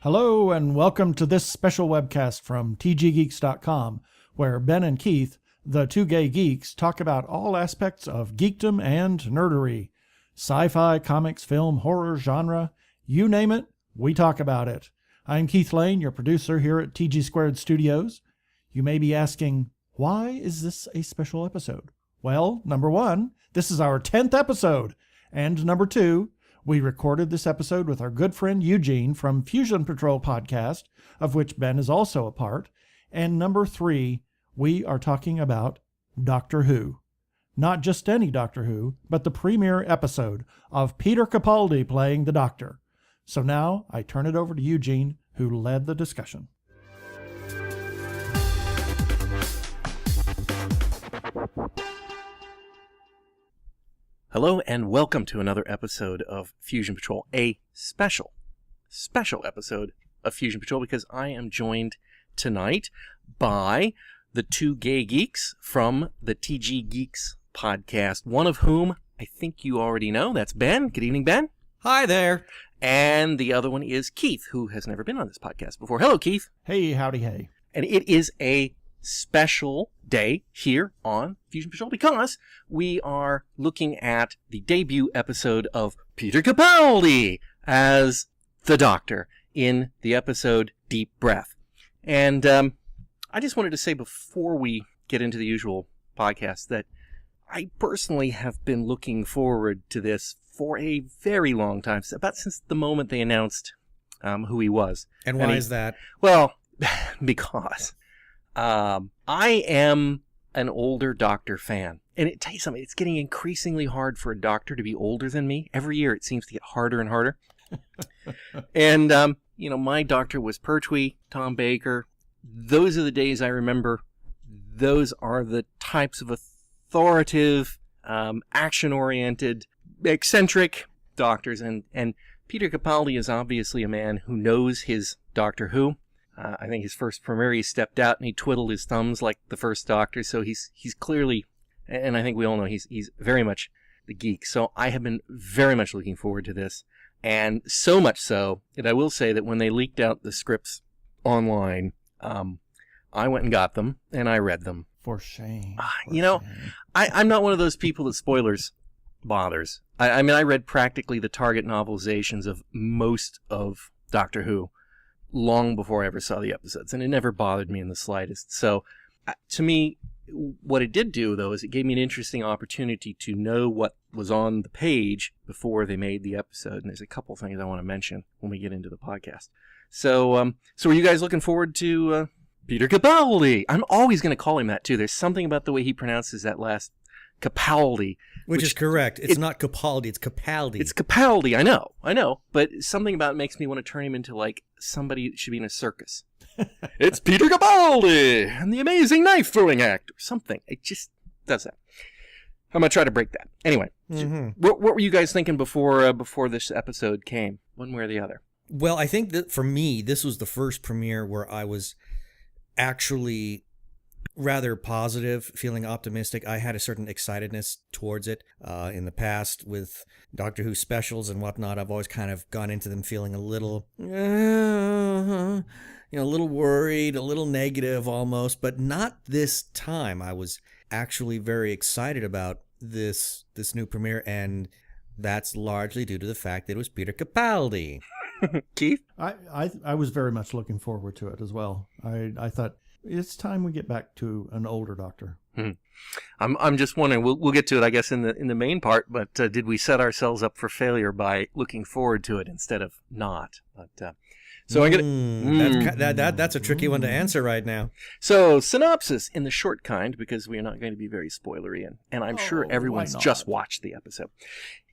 Hello and welcome to this special webcast from tggeeks.com, where Ben and Keith, the two gay geeks, talk about all aspects of geekdom and nerdery. Sci-fi, comics, film, horror, genre, you name it, we talk about it. I'm Keith Lane, your producer here at TG Squared Studios. You may be asking, why is this a special episode? Well, number one, this is our 10th episode. And number two, we recorded this episode with our good friend Eugene from Fusion Patrol podcast, of which Ben is also a part. And number three, we are talking about Doctor Who. Not just any Doctor Who, but the premiere episode of Peter Capaldi playing the Doctor. So now I turn it over to Eugene, who led the discussion. Hello and welcome to another episode of Fusion Patrol, a special episode of Fusion Patrol, because I am joined tonight by the two gay geeks from the TG Geeks podcast, one of whom I think you already know. That's Ben. Good evening, Ben. Hi there. And the other one is Keith, who has never been on this podcast before. Hello, Keith. Hey, howdy, hey. And it is a special day here on Fusion Patrol because we are looking at the debut episode of Peter Capaldi as the Doctor in the episode Deep Breath. And I just wanted to say before we get into the usual podcast that I personally have been looking forward to this for a very long time, about since the moment they announced who he was. And why is that? Well, because I am an older Doctor fan. And tell you something, it's getting increasingly hard for a Doctor to be older than me. Every year it seems to get harder and harder. And, my Doctor was Pertwee, Tom Baker. Those are the days I remember. Those are the types of authoritative, action-oriented, eccentric Doctors. And Peter Capaldi is obviously a man who knows his Doctor Who. I think his first premiere, he stepped out and he twiddled his thumbs like the first Doctor. So he's clearly, and I think we all know, he's very much the geek. So I have been very much looking forward to this. And so much so that I will say that when they leaked out the scripts online, I went and got them and I read them. For shame. I'm not one of those people that spoilers bothers. I mean, I read practically the target novelizations of most of Doctor Who long before I ever saw the episodes, and it never bothered me in the slightest. So, to me, what it did do, though, is it gave me an interesting opportunity to know what was on the page before they made the episode, and there's a couple things I want to mention when we get into the podcast. So are you guys looking forward to Peter Capaldi? I'm always going to call him that, too. There's something about the way he pronounces that last Capaldi. Which is correct. It's not Capaldi, it's Capaldi. It's Capaldi, I know. But something about it makes me want to turn him into, like, somebody that should be in a circus. It's Peter Capaldi and the amazing knife-throwing act, or something. It just does that. I'm going to try to break that. Anyway, what were you guys thinking before this episode came, one way or the other? Well, I think that for me, this was the first premiere where I was actually rather positive, feeling optimistic. I had a certain excitedness towards it. In the past with Doctor Who specials and whatnot, I've always kind of gone into them feeling a little, a little worried, a little negative almost, but not this time. I was actually very excited about this new premiere, and that's largely due to the fact that it was Peter Capaldi. Keith? I was very much looking forward to it as well. I thought, it's time we get back to an older Doctor. I'm just wondering. We'll get to it, I guess, in the main part. But did we set ourselves up for failure by looking forward to it instead of not? But so that's a tricky one to answer right now. So synopsis in the short kind, because we are not going to be very spoilery, and I'm sure everyone's just watched the episode.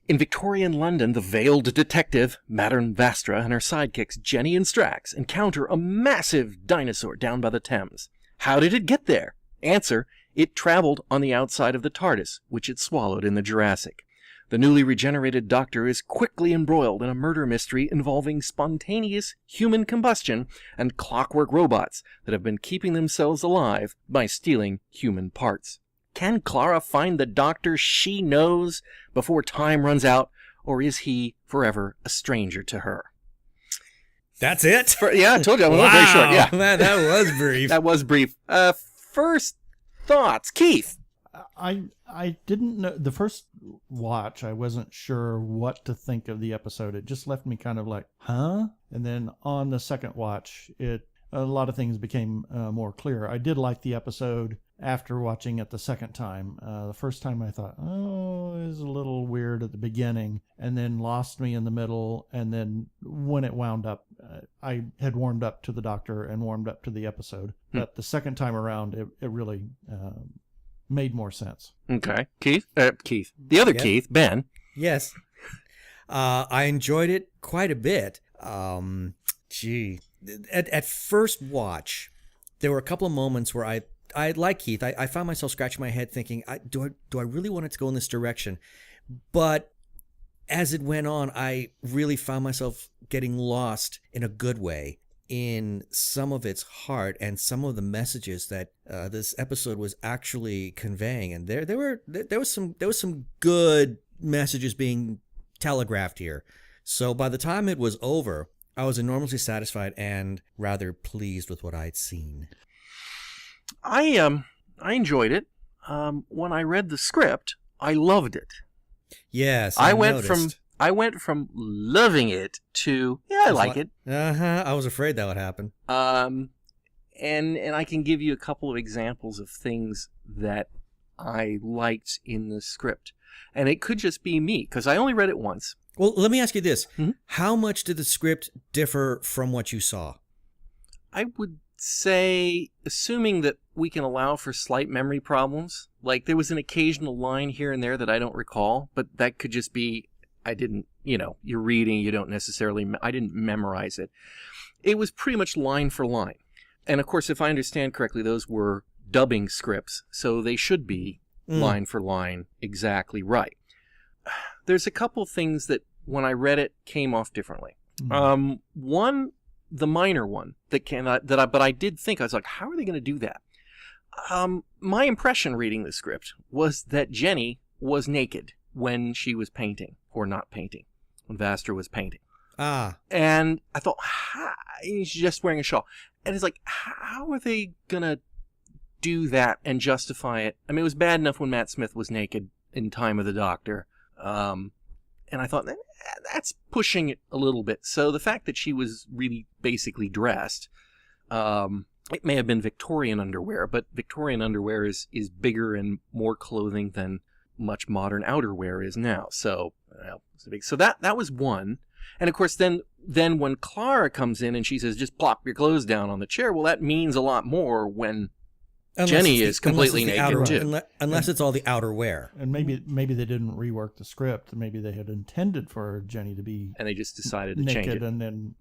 In Victorian London, the veiled detective, Madame Vastra, and her sidekicks, Jenny and Strax, encounter a massive dinosaur down by the Thames. How did it get there? Answer, it traveled on the outside of the TARDIS, which it swallowed in the Jurassic. The newly regenerated Doctor is quickly embroiled in a murder mystery involving spontaneous human combustion and clockwork robots that have been keeping themselves alive by stealing human parts. Can Clara find the Doctor she knows before time runs out, or is he forever a stranger to her? That's it? Yeah, I told you I went very short. Yeah, Man, that was brief. that was brief. First thoughts, Keith. I didn't know the first watch. I wasn't sure what to think of the episode. It just left me kind of like, huh? And then on the second watch, a lot of things became more clear. I did like the episode after watching it the second time. The first time I thought, oh, it was a little weird at the beginning, and then lost me in the middle. And then when it wound up, I had warmed up to the Doctor and warmed up to the episode. But the second time around, it really made more sense. Okay, Keith. The other Keith, Ben. Yes. I enjoyed it quite a bit. At first watch, there were a couple of moments where I like Keith. I found myself scratching my head thinking, do I really want it to go in this direction? But as it went on, I really found myself getting lost in a good way in some of its heart and some of the messages that this episode was actually conveying. And there was some good messages being telegraphed here. So by the time it was over, I was enormously satisfied and rather pleased with what I'd seen. I enjoyed it. When I read the script, I loved it. Yes, I went from loving it to I like it. I was afraid that would happen. And I can give you a couple of examples of things that I liked in the script, and it could just be me because I only read it once. Well, let me ask you this: Mm-hmm. How much did the script differ from what you saw? I would say, assuming that we can allow for slight memory problems, like there was an occasional line here and there that I don't recall, but that could just be I didn't, you're reading, you don't necessarily, I didn't memorize it. It was pretty much line for line. And of course, if I understand correctly, those were dubbing scripts, so they should be line for line exactly right. There's a couple things that when I read it came off differently. One, the minor one but I did think, I was like, how are they going to do that? My impression reading the script was that Jenny was naked when she was painting, or not painting, when Vastra was painting. And I thought, she's just wearing a shawl. And it's like, how are they going to do that and justify it? I mean, it was bad enough when Matt Smith was naked in Time of the Doctor. And I thought, that's pushing it a little bit. So the fact that she was really basically dressed, it may have been Victorian underwear, but Victorian underwear is bigger and more clothing than much modern outerwear is now. So, so that was one. And of course, then when Clara comes in and she says, just plop your clothes down on the chair, well, that means a lot more when Jenny is completely naked too. Unless it's all the outerwear. And maybe they didn't rework the script. Maybe they had intended for Jenny to be and they just decided to naked change it. And then,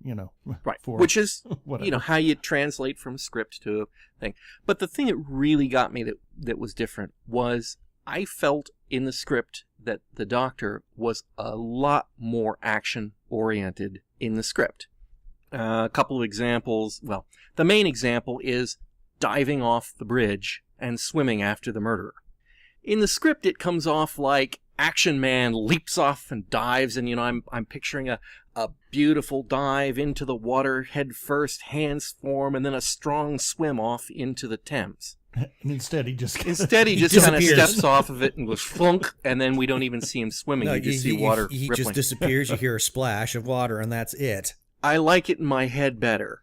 right. For which is, whatever. how you translate from script to a thing. But the thing that really got me that was different was I felt in the script that the Doctor was a lot more action-oriented in the script. A couple of examples. Well, the main example is diving off the bridge and swimming after the murderer. In the script, it comes off like Action Man leaps off and dives, and I'm picturing a beautiful dive into the water head first, hands form, and then a strong swim off into the Thames. And instead he just kind of steps off of it and goes flunk, and then we don't even see him swimming. You just see water he rippling. just disappears. You hear a splash of water, and that's it. I like it in my head better.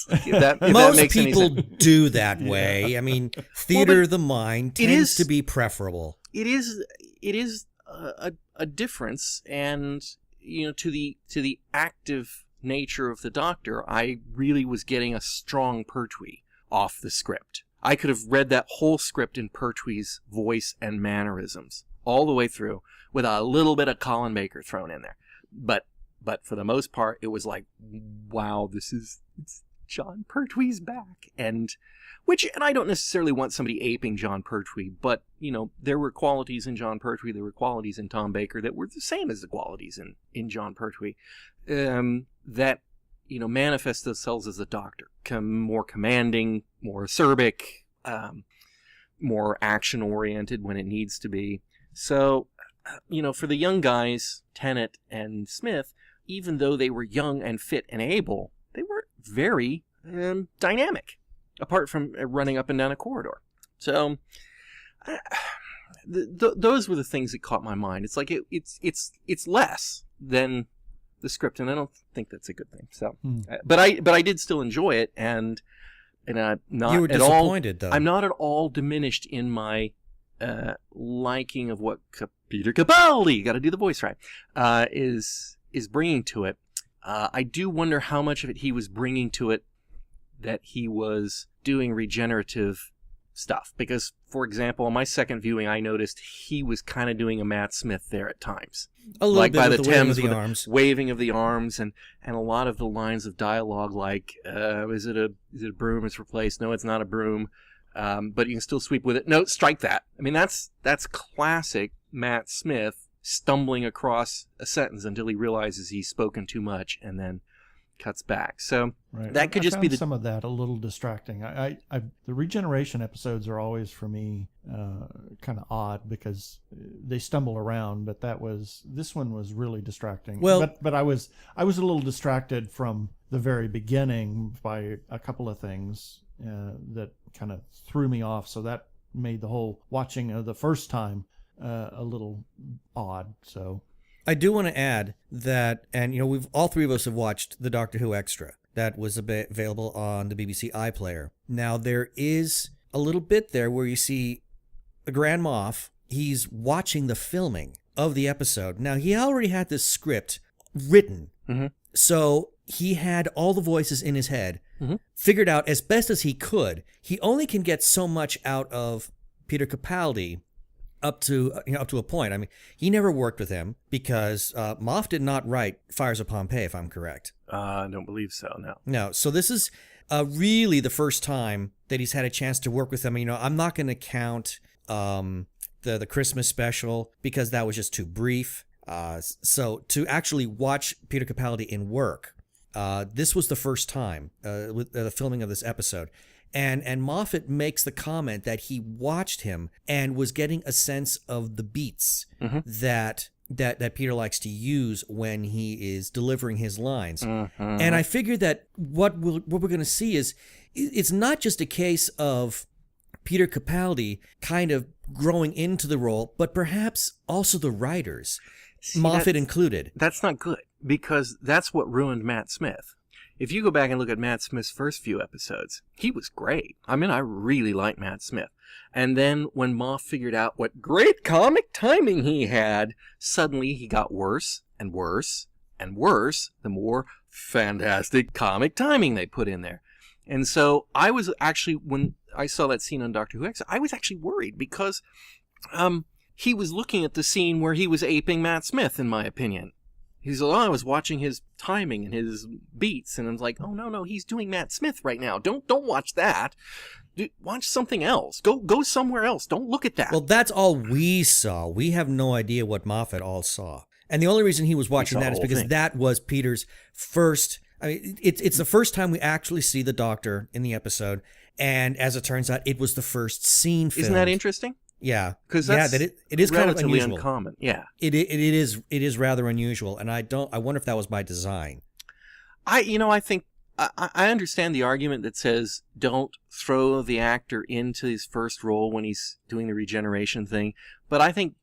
if that Most makes any people sense. do that way. I mean, theater of the mind tends to be preferable. It is a difference, and to the active nature of the Doctor, I really was getting a strong Pertwee off the script. I could have read that whole script in Pertwee's voice and mannerisms all the way through, with a little bit of Colin Baker thrown in there. But for the most part, it was like, wow, it's John Pertwee's back. And I don't necessarily want somebody aping John Pertwee, but, there were qualities in John Pertwee, there were qualities in Tom Baker that were the same as the qualities in John Pertwee, that, manifest themselves as the Doctor. More commanding, more acerbic, more action-oriented when it needs to be. So, for the young guys, Tennant and Smith, even though they were young and fit and able, very dynamic, apart from running up and down a corridor. So those were the things that caught my mind. It's like it's less than the script, and I don't think that's a good thing. So, but I did still enjoy it, and I'm not You were at all disappointed, though. I'm not at all diminished in my liking of what Peter Capaldi, got to do the voice right, is bringing to it. I do wonder how much of it he was bringing to it that he was doing regenerative stuff. Because, for example, on my second viewing, I noticed he was kind of doing a Matt Smith there at times. A little like bit by with the the waving Thames of the with arms. the waving of the arms, and a lot of the lines of dialogue like, is it a broom it's replaced? No, it's not a broom. But you can still sweep with it. No, strike that. I mean, that's classic Matt Smith stumbling across a sentence until he realizes he's spoken too much and then cuts back. So Right. that could just be some of that a little distracting. I the regeneration episodes are always for me kind of odd because they stumble around. But this one was really distracting. Well, but I was a little distracted from the very beginning by a couple of things that kind of threw me off. So that made the whole watching of the first time a little odd. So I do want to add that, and we've all three of us have watched the Doctor Who Extra that was available on the BBC iPlayer. Now there is a little bit there where you see the Grand Moff. He's watching the filming of the episode. Now he already had this script written, so he had all the voices in his head, figured out as best as he could. He only can get so much out of Peter Capaldi. Up to a point. I mean, he never worked with him because Moff did not write Fires of Pompeii, if I'm correct. I don't believe so, no. No, so this is really the first time that he's had a chance to work with him. I'm not going to count the Christmas special because that was just too brief. So to actually watch Peter Capaldi in work, this was the first time with the filming of this episode. And Moffat makes the comment that he watched him and was getting a sense of the beats that Peter likes to use when he is delivering his lines. And I figured that what we're going to see is it's not just a case of Peter Capaldi kind of growing into the role, but perhaps also the writers, Moffat included. That's not good because that's what ruined Matt Smith. If you go back and look at Matt Smith's first few episodes, he was great. I mean, I really like Matt Smith. And then when Moff figured out what great comic timing he had, suddenly he got worse and worse and worse the more fantastic comic timing they put in there. And so I was actually, when I saw that scene on Doctor Who X, I was actually worried because he was looking at the scene where he was aping Matt Smith, in my opinion. He's like, I was watching his timing and his beats, and I was like, oh no, he's doing Matt Smith right now. Don't watch that. Watch something else. Go somewhere else. Don't look at that. Well, that's all we saw. We have no idea what Moffat all saw, and the only reason he was watching that is because that was Peter's first. I mean, it's the first time we actually see the Doctor in the episode, and as it turns out, it was the first scene filmed. Isn't that interesting? Yeah, because that it is kind of unusual. Uncommon. Yeah, it is rather unusual, and I wonder if that was by design. I think I understand the argument that says don't throw the actor into his first role when he's doing the regeneration thing, but I think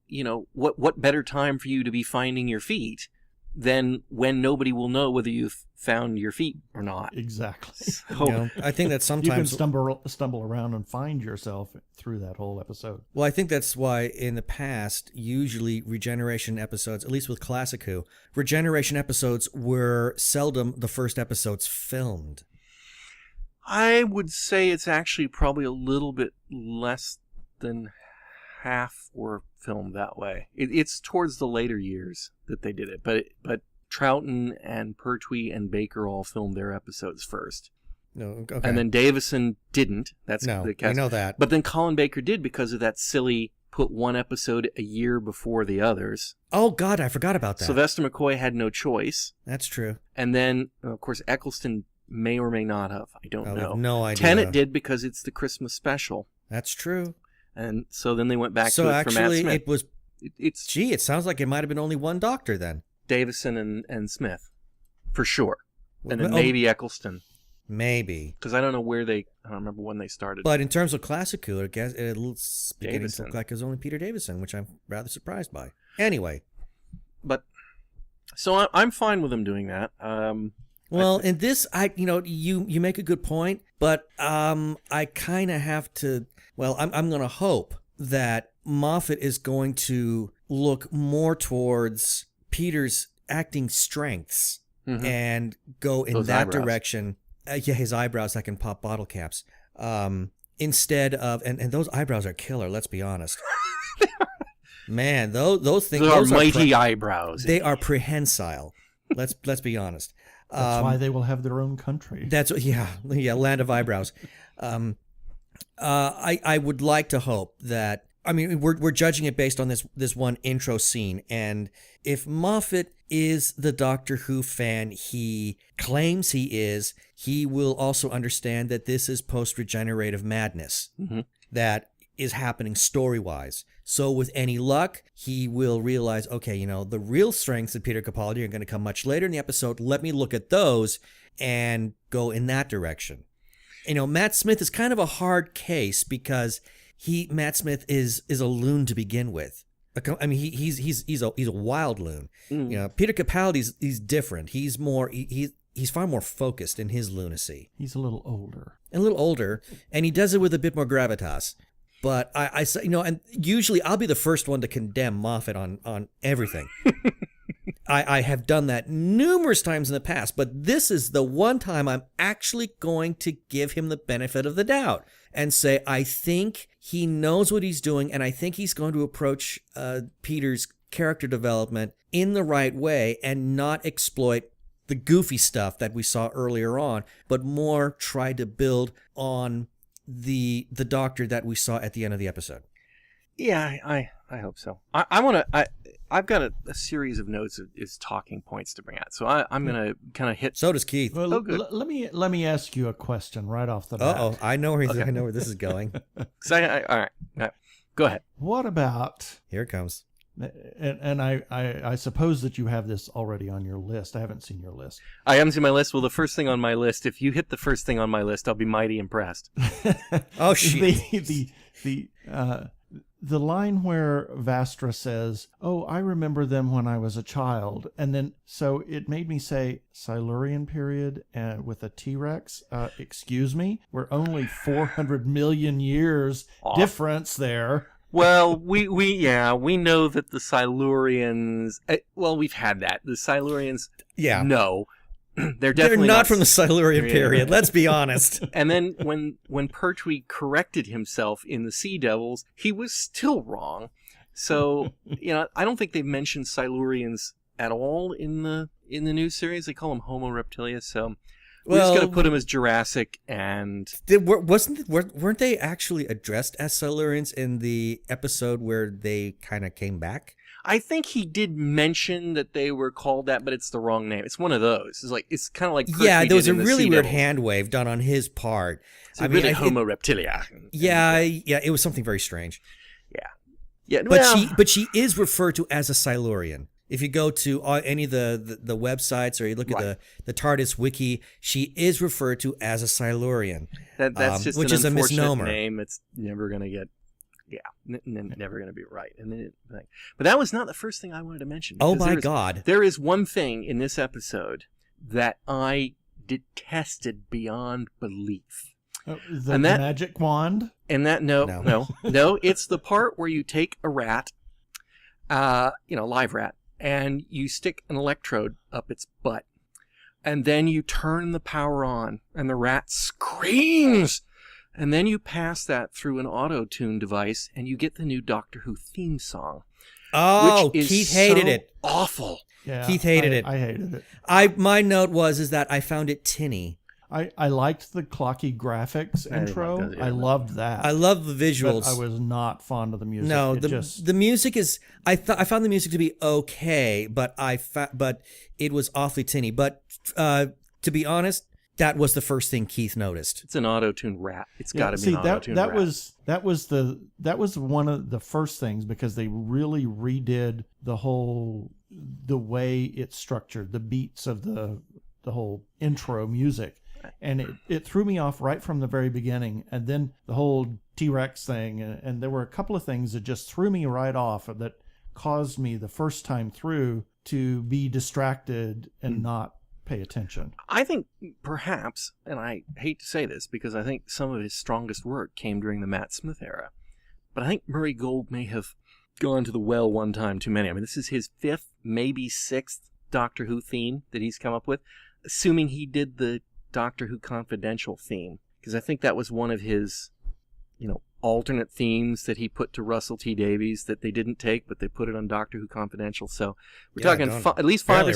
what better time for you to be finding your feet than when nobody will know whether you've found your feet or not. Exactly. So, I think that sometimes you can stumble around and find yourself through that whole episode. Well, I think that's why in the past, usually regeneration episodes, at least with Classic Who, regeneration episodes were seldom the first episodes filmed. I would say it's actually probably a little bit less than half were filmed that way. It's towards the later years that they did it, but Troughton and Pertwee and Baker all filmed their episodes first. No, okay. And then Davison didn't. That's no, the cast. I know that. But then Colin Baker did because of that silly put one episode a year before the others. Oh God, I forgot about that. Sylvester McCoy had no choice. That's true. And then of course Eccleston may or may not have. I don't know. I have no idea. Tennant did because it's the Christmas special. That's true. And so then they went back to it for Matt Smith. So actually, it was. It's it sounds like it might have been only one Doctor then. Davison and Smith, for sure, and then maybe Eccleston. Maybe. Because I don't remember when they started. But in terms of classic Who, I guess it's beginning to Davison. look like it's only Peter Davison, which I'm rather surprised by. Anyway. But so I'm fine with them doing that. Well, in this, you make a good point, but I kind of have to. Well, I'm going to hope that Moffat is going to look more towards Peter's acting strengths and go in Those that eyebrows. direction. His eyebrows that can pop bottle caps. Instead of and those eyebrows are killer. Let's be honest. Man, those things Those are mighty eyebrows. They are prehensile. Let's be honest. That's why they will have their own country. That's land of eyebrows. I would like to hope that. I mean, we're judging it based on this one intro scene, and if Moffat is the Doctor Who fan he claims he is, he will also understand that this is post-regenerative madness that is happening story-wise. So with any luck, he will realize, okay, the real strengths of Peter Capaldi are going to come much later in the episode. Let me look at those and go in that direction. Matt Smith is kind of a hard case because Matt Smith is a loon to begin with. I mean, he's a wild loon. Peter Capaldi's he's different. He's more he's far more focused in his lunacy. He's a little older. And he does it with a bit more gravitas. But I and usually I'll be the first one to condemn Moffat on everything. I have done that numerous times in the past, but this is the one time I'm actually going to give him the benefit of the doubt and say, I think he knows what he's doing, and I think he's going to approach Peter's character development in the right way and not exploit the goofy stuff that we saw earlier on, but more try to build on the Doctor that we saw at the end of the episode. Yeah, I hope so. I've got a series of notes is talking points to bring out, so I'm gonna kind of hit. So does Keith. Well, let me ask you a question right off the bat. Uh-oh, I know where this is going. All right, go ahead. What about? Here it comes. And I suppose that you have this already on your list. I haven't seen your list. I haven't seen my list. Well, the first thing on my list, if you hit the first thing on my list, I'll be mighty impressed. Oh shit! The line where Vastra says, "Oh, I remember them when I was a child," and then so it made me say Silurian period with a T-Rex. Excuse me, we're only 400 million years difference there. Well, we know that the Silurians. We've had that. The Silurians. Yeah. No, they're definitely not from the Silurian period. Let's be honest. And then when Pertwee corrected himself in the Sea Devils, he was still wrong. So I don't think they've mentioned Silurians at all in the new series. They call them Homo reptilia. So we're just going to put them as Jurassic and... Weren't they actually addressed as Silurians in the episode where they kind of came back? I think he did mention that they were called that, but it's the wrong name. It's one of those. It's kind of like Pertwee there was a really weird hand wave done on his part. Homo reptilia. Yeah, it was something very strange. Yeah. But she is referred to as a Silurian. If you go to any of the websites or you look at the TARDIS wiki, she is referred to as a Silurian. That's just which an is a misnomer. Name. It's never going to get, never going to be right. But that was not the first thing I wanted to mention. Oh my God! There is one thing in this episode that I detested beyond belief. The magic wand? And that no, it's the part where you take a rat, live rat, and you stick an electrode up its butt, and then you turn the power on, and the rat screams, and then you pass that through an auto-tune device, and you get the new Doctor Who theme song. Oh, Keith hated it. Awful. Yeah, Keith hated it. I hated it. My note was that I found it tinny. I liked the clocky graphics intro. I loved that. I love the visuals. But I was not fond of the music. No, the music is. I found the music to be okay, but it was awfully tinny. But to be honest, that was the first thing Keith noticed. It's an auto-tuned rat. It's got to be an auto-tuned rat. That was one of the first things because they really redid the way it's structured, the beats of the whole intro music. And it threw me off right from the very beginning. And then the whole T-Rex thing, and there were a couple of things that just threw me right off that caused me the first time through to be distracted and not pay attention. I think perhaps, and I hate to say this because I think some of his strongest work came during the Matt Smith era, but I think Murray Gold may have gone to the well one time too many. I mean, this is his 5th, maybe 6th Doctor Who theme that he's come up with, assuming he did the Doctor Who Confidential theme, because I think that was one of his, alternate themes that he put to Russell T Davies that they didn't take, but they put it on Doctor Who Confidential. So we're talking at least 5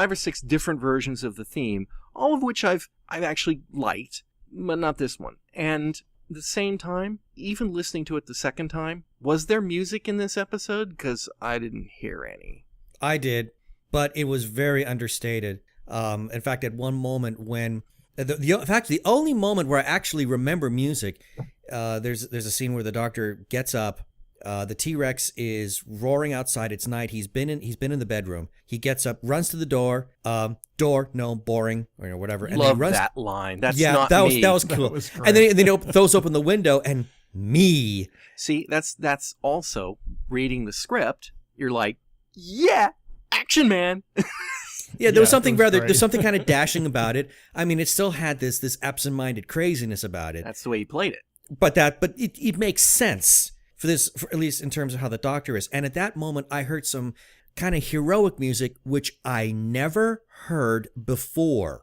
or 6 different versions of the theme, all of which I've actually liked, but not this one. And at the same time, even listening to it the second time, was there music in this episode? Because I didn't hear any. I did, but it was very understated. In fact, at one moment when... the only moment where I actually remember music, there's a scene where the Doctor gets up. The T-Rex is roaring outside. It's night. He's been in the bedroom. He gets up, runs to the door. No, boring, or whatever. And Love then that line. That's not me. That was cool. That was and then he throws open the window and me. See, that's also reading the script. You're like, yeah, action man. Yeah, there was something great. there's something kind of dashing about it. I mean, it still had this absent-minded craziness about it. That's the way he played it. But it makes sense for this, at least in terms of how the Doctor is. And at that moment, I heard some kind of heroic music, which I never heard before.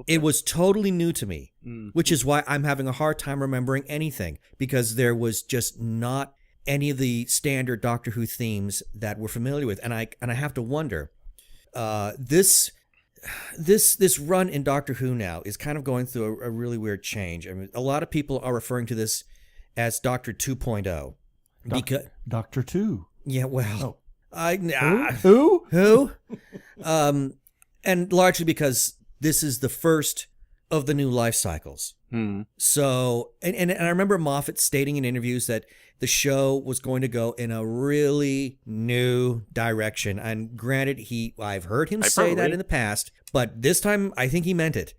It was totally new to me, which is why I'm having a hard time remembering anything, because there was just not any of the standard Doctor Who themes that we're familiar with. And I have to wonder, this run in Doctor Who now is kind of going through a really weird change. I mean, a lot of people are referring to this as Doctor 2.0. Doctor 2. Yeah, well, Who? And largely because this is the first of the new life cycles. So, and I remember Moffat stating in interviews that the show was going to go in a really new direction. And granted, I've heard him say that in the past, but this time I think he meant it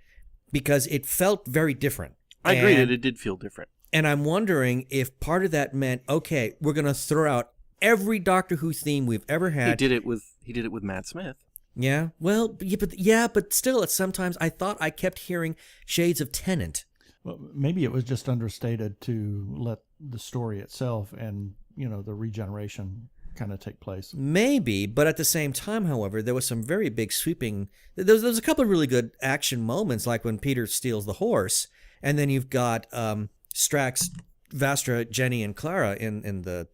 because it felt very different. I agree that it did feel different. And I'm wondering if part of that meant, okay, we're going to throw out every Doctor Who theme we've ever had. He did it with Matt Smith. Yeah, well, but still, sometimes I thought I kept hearing shades of Tennant. Well, maybe it was just understated to let the story itself and, the regeneration kind of take place. Maybe, but at the same time, however, there was some very big sweeping... There's a couple of really good action moments, like when Peter steals the horse, and then you've got Strax, Vastra, Jenny, and Clara in the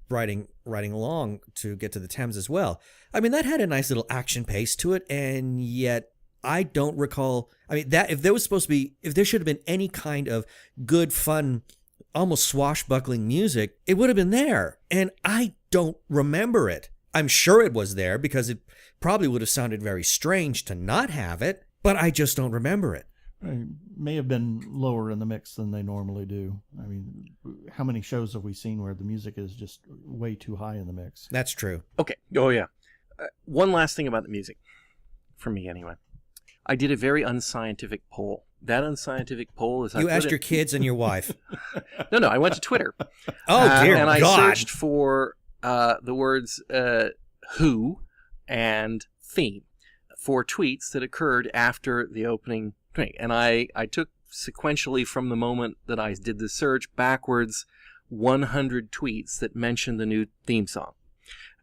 riding along to get to the Thames as well. I mean, that had a nice little action pace to it, and yet I don't recall. I mean, that if there should have been any kind of good, fun, almost swashbuckling music, it would have been there, and I don't remember it. I'm sure it was there because it probably would have sounded very strange to not have it, but I just don't remember it. It may have been lower in the mix than they normally do. I mean, how many shows have we seen where the music is just way too high in the mix? That's true. Okay. Oh, yeah. One last thing about the music, for me anyway. I did a very unscientific poll. That unscientific poll is... You asked your kids and your wife. No, I went to Twitter. Oh, dear and God. I searched for the words who and theme for tweets that occurred after the opening tweet. And I took sequentially from the moment that I did the search backwards 100 tweets that mentioned the new theme song.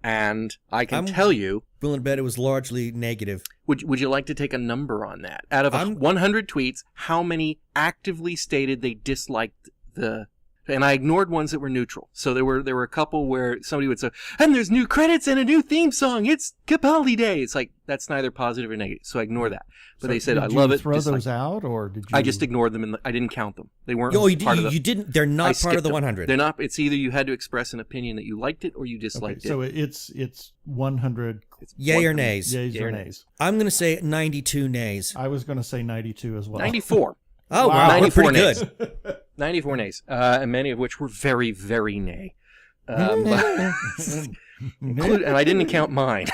And I can tell you... willing to bet it was largely negative. Would you like to take a number on that? Out of 100 tweets, how many actively stated they disliked the... And I ignored ones that were neutral. So there were a couple where somebody would say, and there's new credits and a new theme song. It's Capaldi Day. It's like, that's neither positive or negative. So I ignore that. But they said, I love it. Did you throw those out, or did you... I just ignored them, and I didn't count them. They weren't part of the... You didn't... They're not part of the 100. They're not... It's either you had to express an opinion that you liked it or you disliked it. So it's 100... Yay or nays? Yays or nays. I'm going to say 92 nays. I was going to say 92 as well. 94. Oh, wow. 94 We're pretty nays. good. 94 nays, and many of which were very, very nay. And I didn't count mine.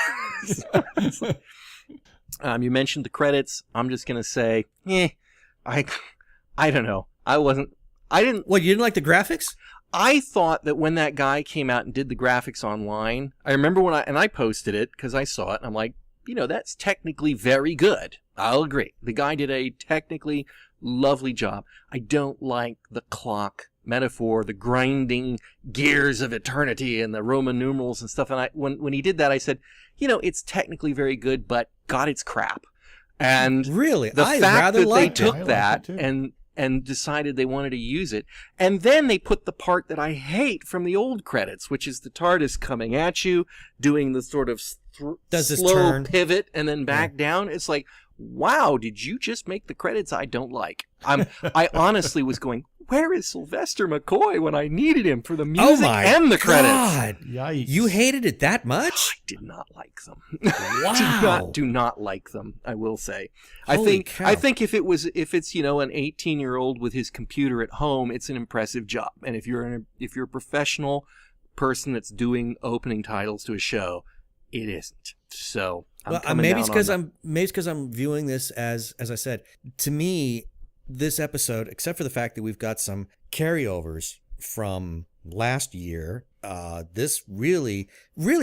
You mentioned the credits. I'm just gonna say, I don't know. I didn't. What, you didn't like the graphics? I thought that when that guy came out and did the graphics online, I remember when I posted it because I saw it, and I'm like, that's technically very good. I'll agree. The guy did a technically lovely job. I don't like the clock metaphor, the grinding gears of eternity and the Roman numerals and stuff. And when he did that, I said, it's technically very good, but God, it's crap. And really, the I fact rather that they liked it. took I liked that it too. and decided they wanted to use it, and then they put the part that I hate from the old credits, which is the TARDIS coming at you, doing the sort of Does this slow turn? pivot and then back down. It's like, wow, did you just make the credits I don't like? I honestly was going, where is Sylvester McCoy when I needed him for the music and the credits? God. Yikes. You hated it that much? I did not like them. Wow. do not like them, I will say. Holy cow. I think if it's an 18-year-old with his computer at home, it's an impressive job. And if you're a professional person that's doing opening titles to a show, it isn't. So maybe it's because I'm viewing this as I said, to me, this episode, except for the fact that we've got some carryovers from last year, this really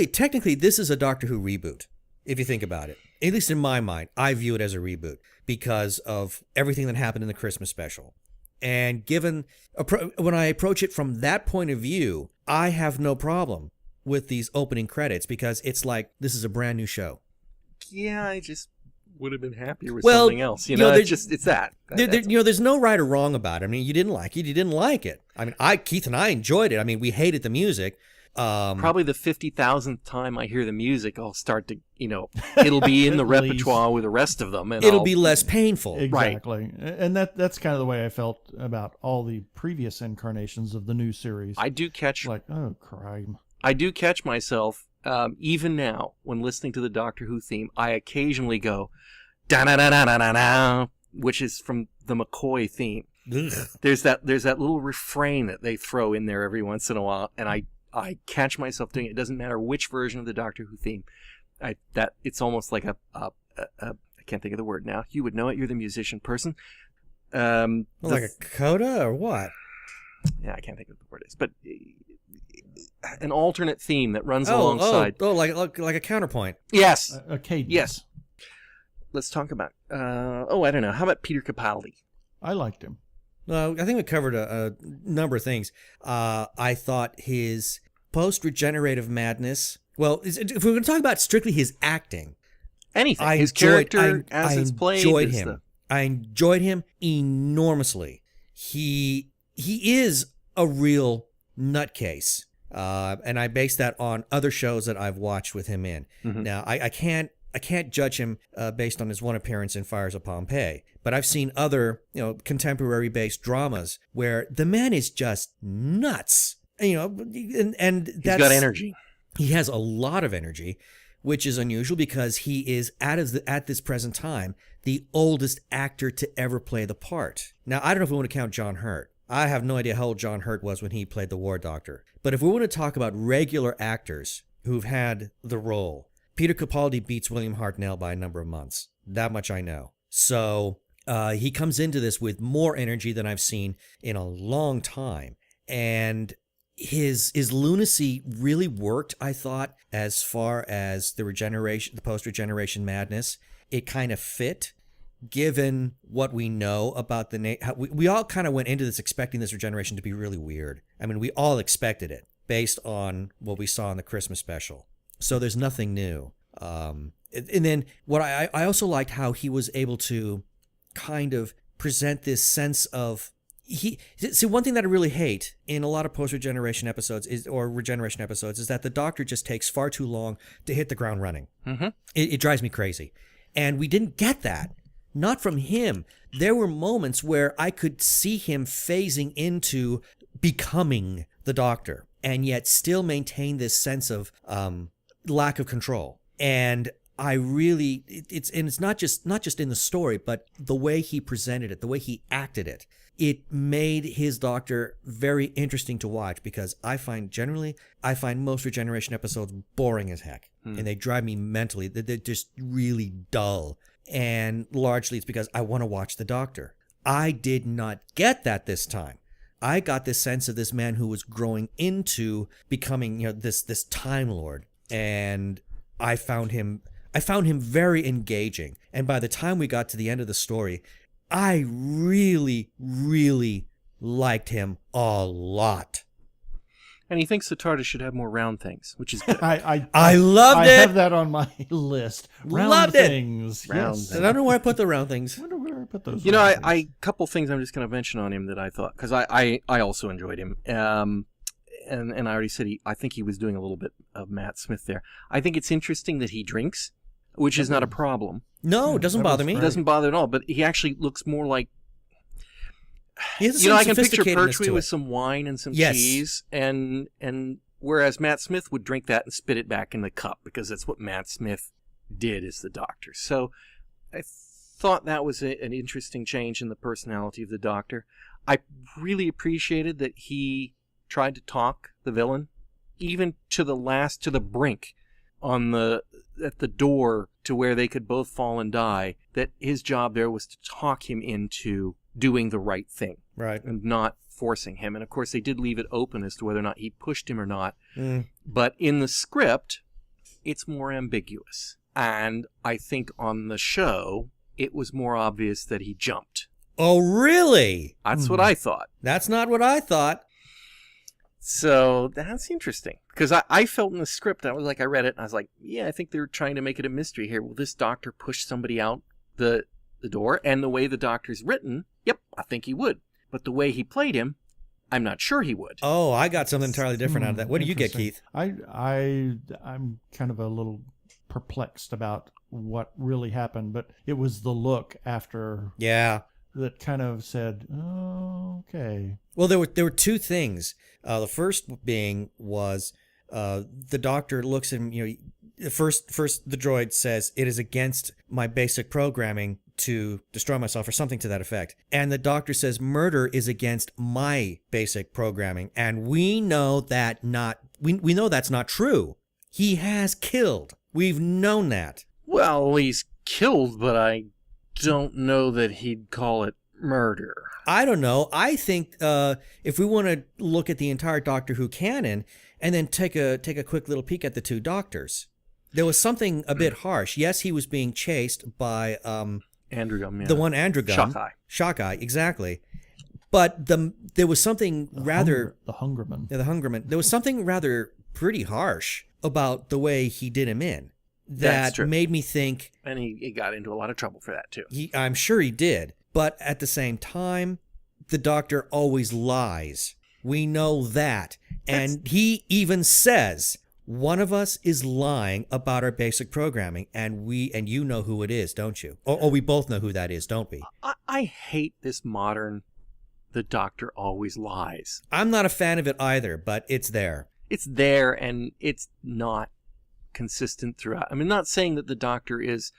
technically this is a Doctor Who reboot. If you think about it, at least in my mind, I view it as a reboot because of everything that happened in the Christmas special. And when I approach it from that point of view, I have no problem with these opening credits because it's like this is a brand new show. Yeah, I just would have been happier with something else. It's that. There's no right or wrong about it. I mean, you didn't like it. You didn't like it. I mean, Keith and I enjoyed it. I mean, we hated the music. Probably the 50,000th time I hear the music, I'll start to, it'll be in the repertoire with the rest of them. And it'll be less painful. Exactly. Right. And that's kind of the way I felt about all the previous incarnations of the new series. I do catch... Like, oh, crime. I do catch myself, even now, when listening to the Doctor Who theme, I occasionally go, da-na-na-na-na-na, which is from the McCoy theme. Ugh. There's that little refrain that they throw in there every once in a while, and I catch myself doing it. It doesn't matter which version of the Doctor Who theme. It's almost like I can't think of the word now. You would know it. You're the musician person. Like a coda or what? Yeah, I can't think of what the word is, but an alternate theme that runs alongside. Like a counterpoint. Yes. A cadence. Yes. Let's talk about. I don't know. How about Peter Capaldi? I liked him. I think we covered a number of things. I thought his post-regenerative madness. Well, if we're going to talk about strictly his acting, anything. I His enjoyed, character I, as I it's played. enjoyed him. I enjoyed him enormously. He is a real nutcase. And I base that on other shows that I've watched with him in. Mm-hmm. Now, I can't judge him based on his one appearance in Fires of Pompeii, but I've seen other, contemporary-based dramas where the man is just nuts. And he's got energy. He has a lot of energy, which is unusual because he is at this present time the oldest actor to ever play the part. Now, I don't know if we want to count John Hurt. I have no idea how old John Hurt was when he played the War Doctor. But if we want to talk about regular actors who've had the role, Peter Capaldi beats William Hartnell by a number of months. That much I know. So he comes into this with more energy than I've seen in a long time. And his lunacy really worked, I thought, as far as the post-regeneration madness. It kind of fit, given what we know about we all kind of went into this expecting this regeneration to be really weird. I mean, we all expected it based on what we saw in the Christmas special. So there's nothing new. And then what I also liked how he was able to kind of present this sense of one thing that I really hate in a lot of post-regeneration episodes or regeneration episodes is that the Doctor just takes far too long to hit the ground running. Mm-hmm. It drives me crazy. And we didn't get that. Not from him. There were moments where I could see him phasing into becoming the Doctor and yet still maintain this sense of lack of control. And I really, it's not just in the story, but the way he presented it, the way he acted it. It made his Doctor very interesting to watch, because I find most Regeneration episodes boring as heck. And they drive me mentally. They're just really dull. And largely it's because I want to watch the Doctor. I did not get that this time. I got this sense of this man who was growing into becoming, this Time Lord. And I found him very engaging. And by the time we got to the end of the story, I really, really liked him a lot. And he thinks the TARDIS should have more round things, which is good. I loved it. I have that on my list. Round Loved it. things. Round Yes. things. And I don't know where I put the round things. I wonder where I put those. You know, round I things. couple things I'm just going to mention on him that I thought, because I also enjoyed him. And I already said I think he was doing a little bit of Matt Smith there. I think it's interesting that he drinks, which is not a problem. No, it doesn't that was bother me. It doesn't bother at all, but he actually looks more like, He has I can picture sophisticatedness Pertwee to with it. some wine and some Yes. cheese, and whereas Matt Smith would drink that and spit it back in the cup, because that's what Matt Smith did as the Doctor. So I thought that was an interesting change in the personality of the Doctor. I really appreciated that he tried to talk the villain, even to the brink, at the door to where they could both fall and die. That his job there was to talk him into doing the right thing, Right. and not forcing him. And of course, they did leave it open as to whether or not he pushed him or not. Mm. But in the script, it's more ambiguous. And I think on the show, it was more obvious that he jumped. Oh, really? That's what I thought. That's not what I thought. So that's interesting, because I felt in the script, I read it, and I was like, yeah, I think they're trying to make it a mystery here. Will this Doctor push somebody out the door? And the way the Doctor's written, yep, I think he would. But the way he played him, I'm not sure he would. Oh, I got something entirely different out of that. What do you get, Interesting. Keith? I'm kind of a little perplexed about what really happened, but it was the look after Yeah. that kind of said, "Oh, okay." Well, there were two things. The first being was the Doctor looks at him. First the droid says it is against my basic programming to destroy myself, or something to that effect. And the Doctor says murder is against my basic programming, and we know that we know that's not true. He has killed. We've known that. Well, he's killed, but I don't know that he'd call it murder. I don't know. I think if we want to look at the entire Doctor Who canon and then take a quick little peek at the two Doctors, there was something a bit harsh. Yes, he was being chased by Androgum, yeah. the one Androgum. Shockeye, exactly. But there was something The Hungerman. Yeah, the Hungerman. There was something rather pretty harsh about the way he did him in. That's That true. made me think And he got into a lot of trouble for that, too. I'm sure he did. But at the same time, the Doctor always lies. We know that. And he even says, one of us is lying about our basic programming, and you know who it is, don't you? Or we both know who that is, don't we? I hate this modern, the Doctor always lies. I'm not a fan of it either, but it's there. It's there, and it's not consistent throughout. I mean, not saying that the Doctor is,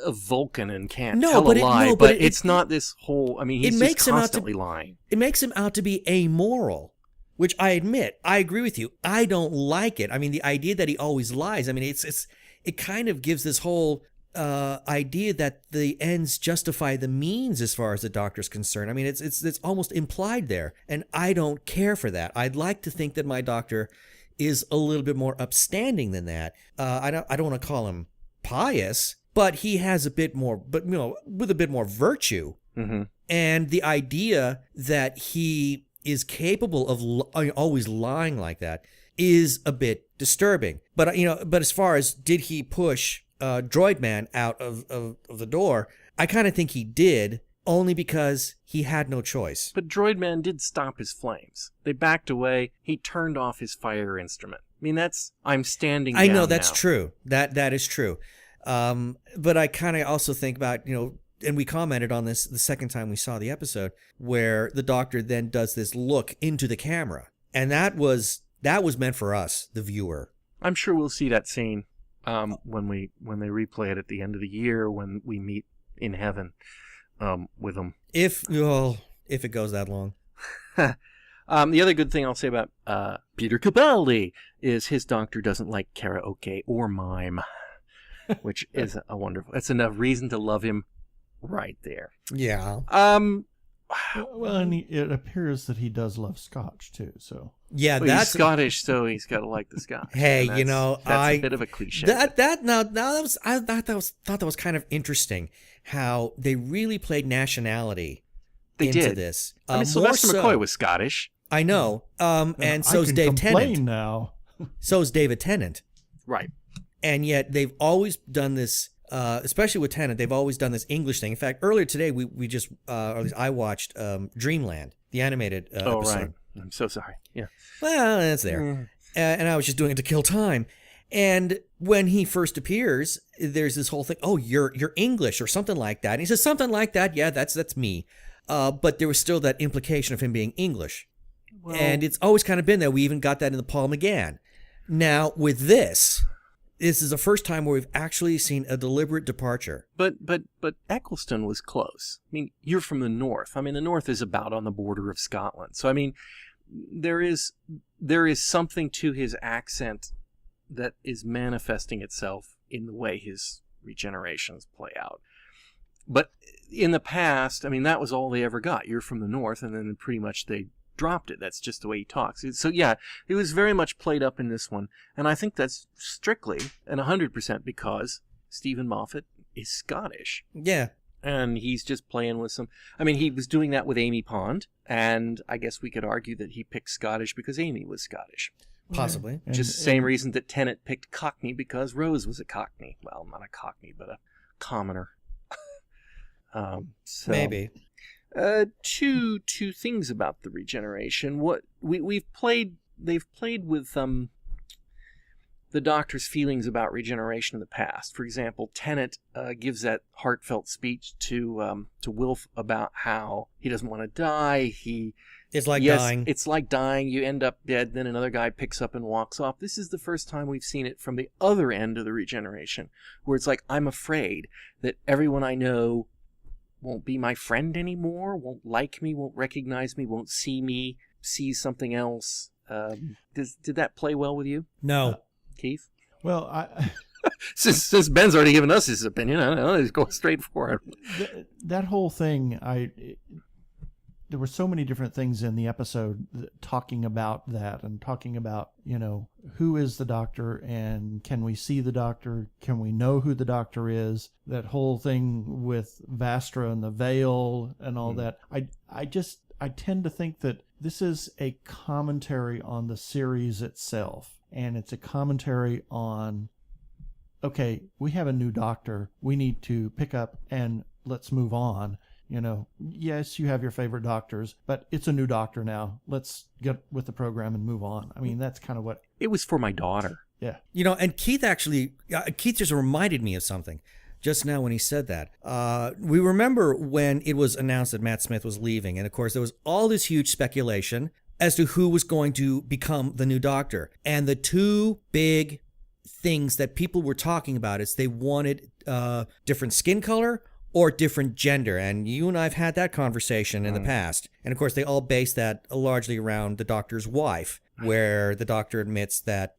a Vulcan and can't tell a lie, but it's not this whole. I mean, he's just constantly lying. It makes him out to be amoral, which I admit, I agree with you. I don't like it. I mean, the idea that he always lies. I mean, it kind of gives this whole idea that the ends justify the means as far as the Doctor's concerned. I mean, it's almost implied there, and I don't care for that. I'd like to think that my Doctor is a little bit more upstanding than that. I don't want to call him pious, but he has a bit more, with a bit more virtue. Mm-hmm. And the idea that he is capable of always lying like that is a bit disturbing. But but as far as did he push Droid Man out of the door, I kind of think he did, only because he had no choice. But Droid Man did stop his flames. They backed away. He turned off his fire instrument. I mean, I'm standing down I know that's now. true. That is true. But I kind of also think about, and we commented on this the second time we saw the episode, where the Doctor then does this look into the camera. And that was meant for us, the viewer. I'm sure we'll see that scene when they replay it at the end of the year when we meet in heaven with them. If it goes that long. The other good thing I'll say about Peter Capaldi is his doctor doesn't like karaoke or mime, which is a wonderful. That's enough reason to love him right there. Yeah. Well, and it appears that he does love Scotch too. So Yeah, Well, that's he's Scottish, so he's got to like the Scotch. Hey, And that's a bit of a cliche. I thought that was kind of interesting how they really played nationality into this. I mean, Sylvester McCoy was Scottish. I know. And I so's can Dave complain Tennant. now. So's David Tennant. Right. And yet they've always done this, especially with Tennant, they've always done this English thing. In fact, earlier today, we just, or at least I watched Dreamland, the animated episode. Right. I'm so sorry. Yeah. Well, it's there. And I was just doing it to kill time. And when he first appears, there's this whole thing, oh, you're English or something like that. And he says, something like that, yeah, that's me. But there was still that implication of him being English. Well, And it's always kind of been there. We even got that in the Paul McGann. Now, with this is the first time where we've actually seen a deliberate departure. But Eccleston was close. I mean, you're from the north. I mean, the north is about on the border of Scotland. So I mean, there is something to his accent that is manifesting itself in the way his regenerations play out. But in the past, I mean, that was all they ever got. You're from the north, and then pretty much they dropped it. That's just the way he talks. So yeah, it was very much played up in this one, and I think that's strictly and 100% because Stephen Moffat is Scottish. Yeah. And he's just playing with some... I mean, he was doing that with Amy Pond, and I guess we could argue that he picked Scottish because Amy was Scottish. Possibly. Just the same reason that Tennant picked Cockney because Rose was a Cockney. Well, not a Cockney, but a commoner. So, Maybe. Two things about the regeneration. What they've played with the Doctor's feelings about regeneration in the past. For example, Tennant gives that heartfelt speech to Wilf about how he doesn't want to die. It's like dying. It's like dying. You end up dead, then another guy picks up and walks off. This is the first time we've seen it from the other end of the regeneration, where it's like, I'm afraid that everyone I know won't be my friend anymore, won't like me, won't recognize me, won't see me, see something else. Did that play well with you? No. Keith? Well, Since Ben's already given us his opinion, I don't know, he's going straight for it. that whole thing, there were so many different things in the episode talking about that and talking about, who is the Doctor and can we see the Doctor? Can we know who the Doctor is? That whole thing with Vastra and the veil and all that. I tend to think that this is a commentary on the series itself. And it's a commentary on, okay, we have a new Doctor. We need to pick up and let's move on. Yes, you have your favorite doctors, but it's a new Doctor now. Let's get with the program and move on. I mean, that's kind of what... It was for my daughter. Yeah. And Keith just reminded me of something just now when he said that. We remember when it was announced that Matt Smith was leaving, and of course there was all this huge speculation as to who was going to become the new Doctor. And the two big things that people were talking about is they wanted different skin color or different gender. And you and I have had that conversation in the past. And of course, they all base that largely around the Doctor's wife, where the Doctor admits that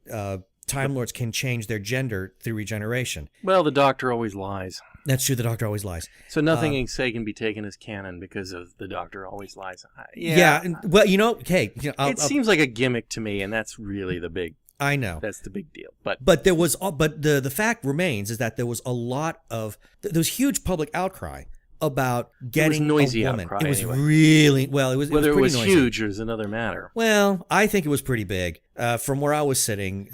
Time Lords can change their gender through regeneration. Well, the Doctor always lies. That's true. The Doctor always lies. So nothing he say can be taken as canon because of the Doctor always lies. Yeah. Well, it seems like a gimmick to me, and that's really the big... I know. That's the big deal. But the fact remains is that there was a lot of... There was huge public outcry about getting noisy a woman. Outcry, it was anyway. Really... Well, it was Whether pretty noisy. Huge is another matter. Well, I think it was pretty big. From where I was sitting,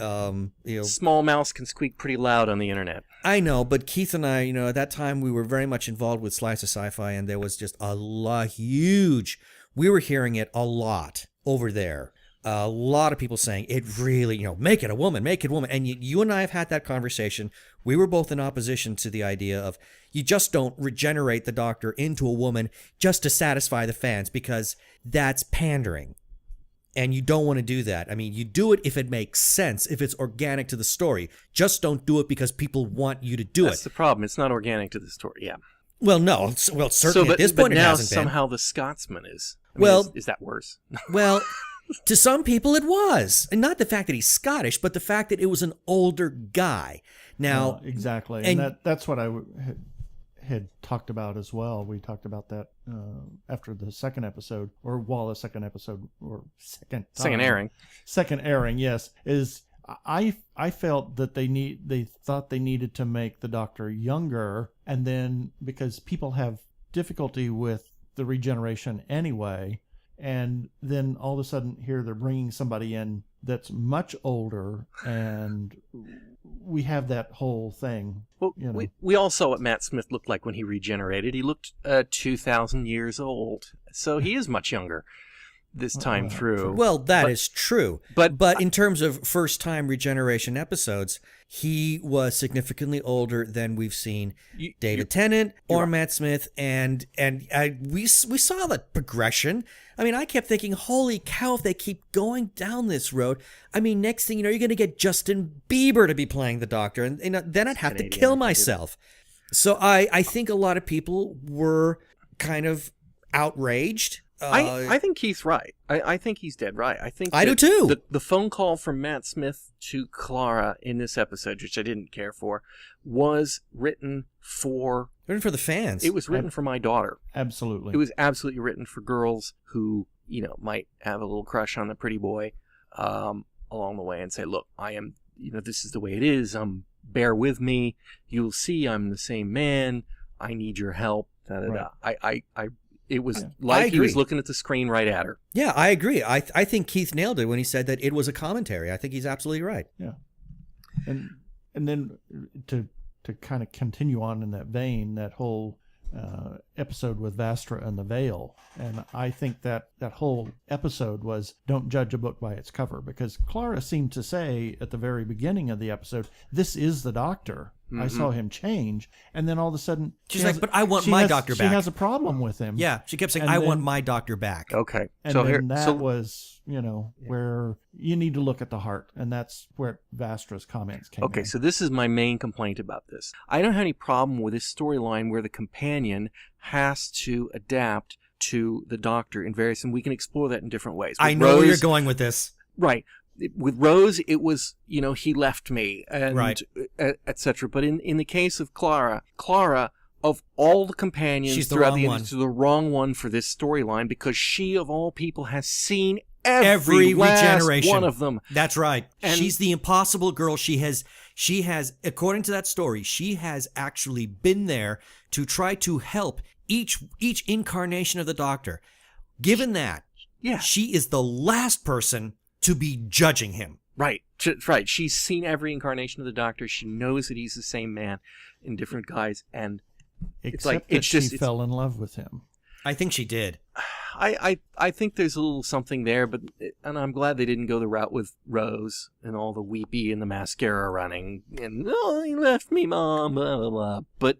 Small mouse can squeak pretty loud on the internet. I know, but Keith and I, at that time we were very much involved with Slice of Sci-Fi, and there was just a lot, huge... We were hearing it a lot over there. A lot of people saying it really, make it a woman, make it a woman. And you and I have had that conversation. We were both in opposition to the idea of you just don't regenerate the Doctor into a woman just to satisfy the fans, because that's pandering. And you don't want to do that. I mean, you do it if it makes sense, if it's organic to the story. Just don't do it because people want you to do That's it. the problem. It's not organic to the story. Yeah. Well, no. Well, certainly at this point but it now hasn't been. somehow the Scotsman is. I mean, Well- is that worse? Well, to some people it was. And not the fact that he's Scottish, but the fact that it was an older guy. Now, exactly. and- And that's what I had talked about as well. We talked about that after the second episode, or while the second episode, or second airing, yes, is I felt that they thought they needed to make the Doctor younger, and then because people have difficulty with the regeneration anyway, and then all of a sudden here they're bringing somebody in that's much older, and we have that whole thing. Well, you know. we all saw what Matt Smith looked like when he regenerated. He looked 2,000 years old. So he is much younger this time through. well, that is true. but- But in terms of first-time regeneration episodes, he was significantly older than we've seen David Tennant or Matt Smith, and we saw that progression. I mean, I kept thinking, holy cow, if they keep going down this road, I mean, next thing you know, you're going to get Justin Bieber to be playing the Doctor, and then I'd have to kill myself. So I think a lot of people were kind of outraged. I think Keith's right. I think he's dead right. I do too. The phone call from Matt Smith to Clara in this episode, which I didn't care for, was written for the fans. It was written for my daughter. Absolutely. It was absolutely written for girls who, might have a little crush on the pretty boy along the way and say, look, I am, this is the way it is. Bear with me. You'll see I'm the same man. I need your help. Da, da, da. It was like he was looking at the screen right at her. Yeah, I agree. I think Keith nailed it when he said that it was a commentary. I think he's absolutely right. Yeah. And then to kind of continue on in that vein, that whole episode with Vastra and the Veil, and I think that whole episode was don't judge a book by its cover, because Clara seemed to say at the very beginning of the episode, this is the Doctor. Mm-hmm. I saw him change, and then all of a sudden she's like, but I want my Doctor back. She has a problem with him. Yeah, she kept saying, I want my Doctor back. Okay. And then that was, where you need to look at the heart, and that's where Vastra's comments came in. Okay, so this is my main complaint about this. I don't have any problem with this storyline where the companion has to adapt to the Doctor in various, and we can explore that in different ways. I know where you're going with this. Right. With Rose, it was, he left me, and right. etc. But in the case of Clara, of all the companions she's throughout she's the wrong one for this storyline, because she, of all people, has seen every regeneration. One of them. That's right. And she's the impossible girl. She has, according to that story, she has actually been there to try to help each incarnation of the Doctor. Given that, she is the last person to be judging him. Right. Right. She's seen every incarnation of the Doctor. She knows that he's the same man in different guise, and she fell in love with him. I think she did. I think there's a little something there, and I'm glad they didn't go the route with Rose and all the weepy and the mascara running and he left me, Mom, blah blah blah. But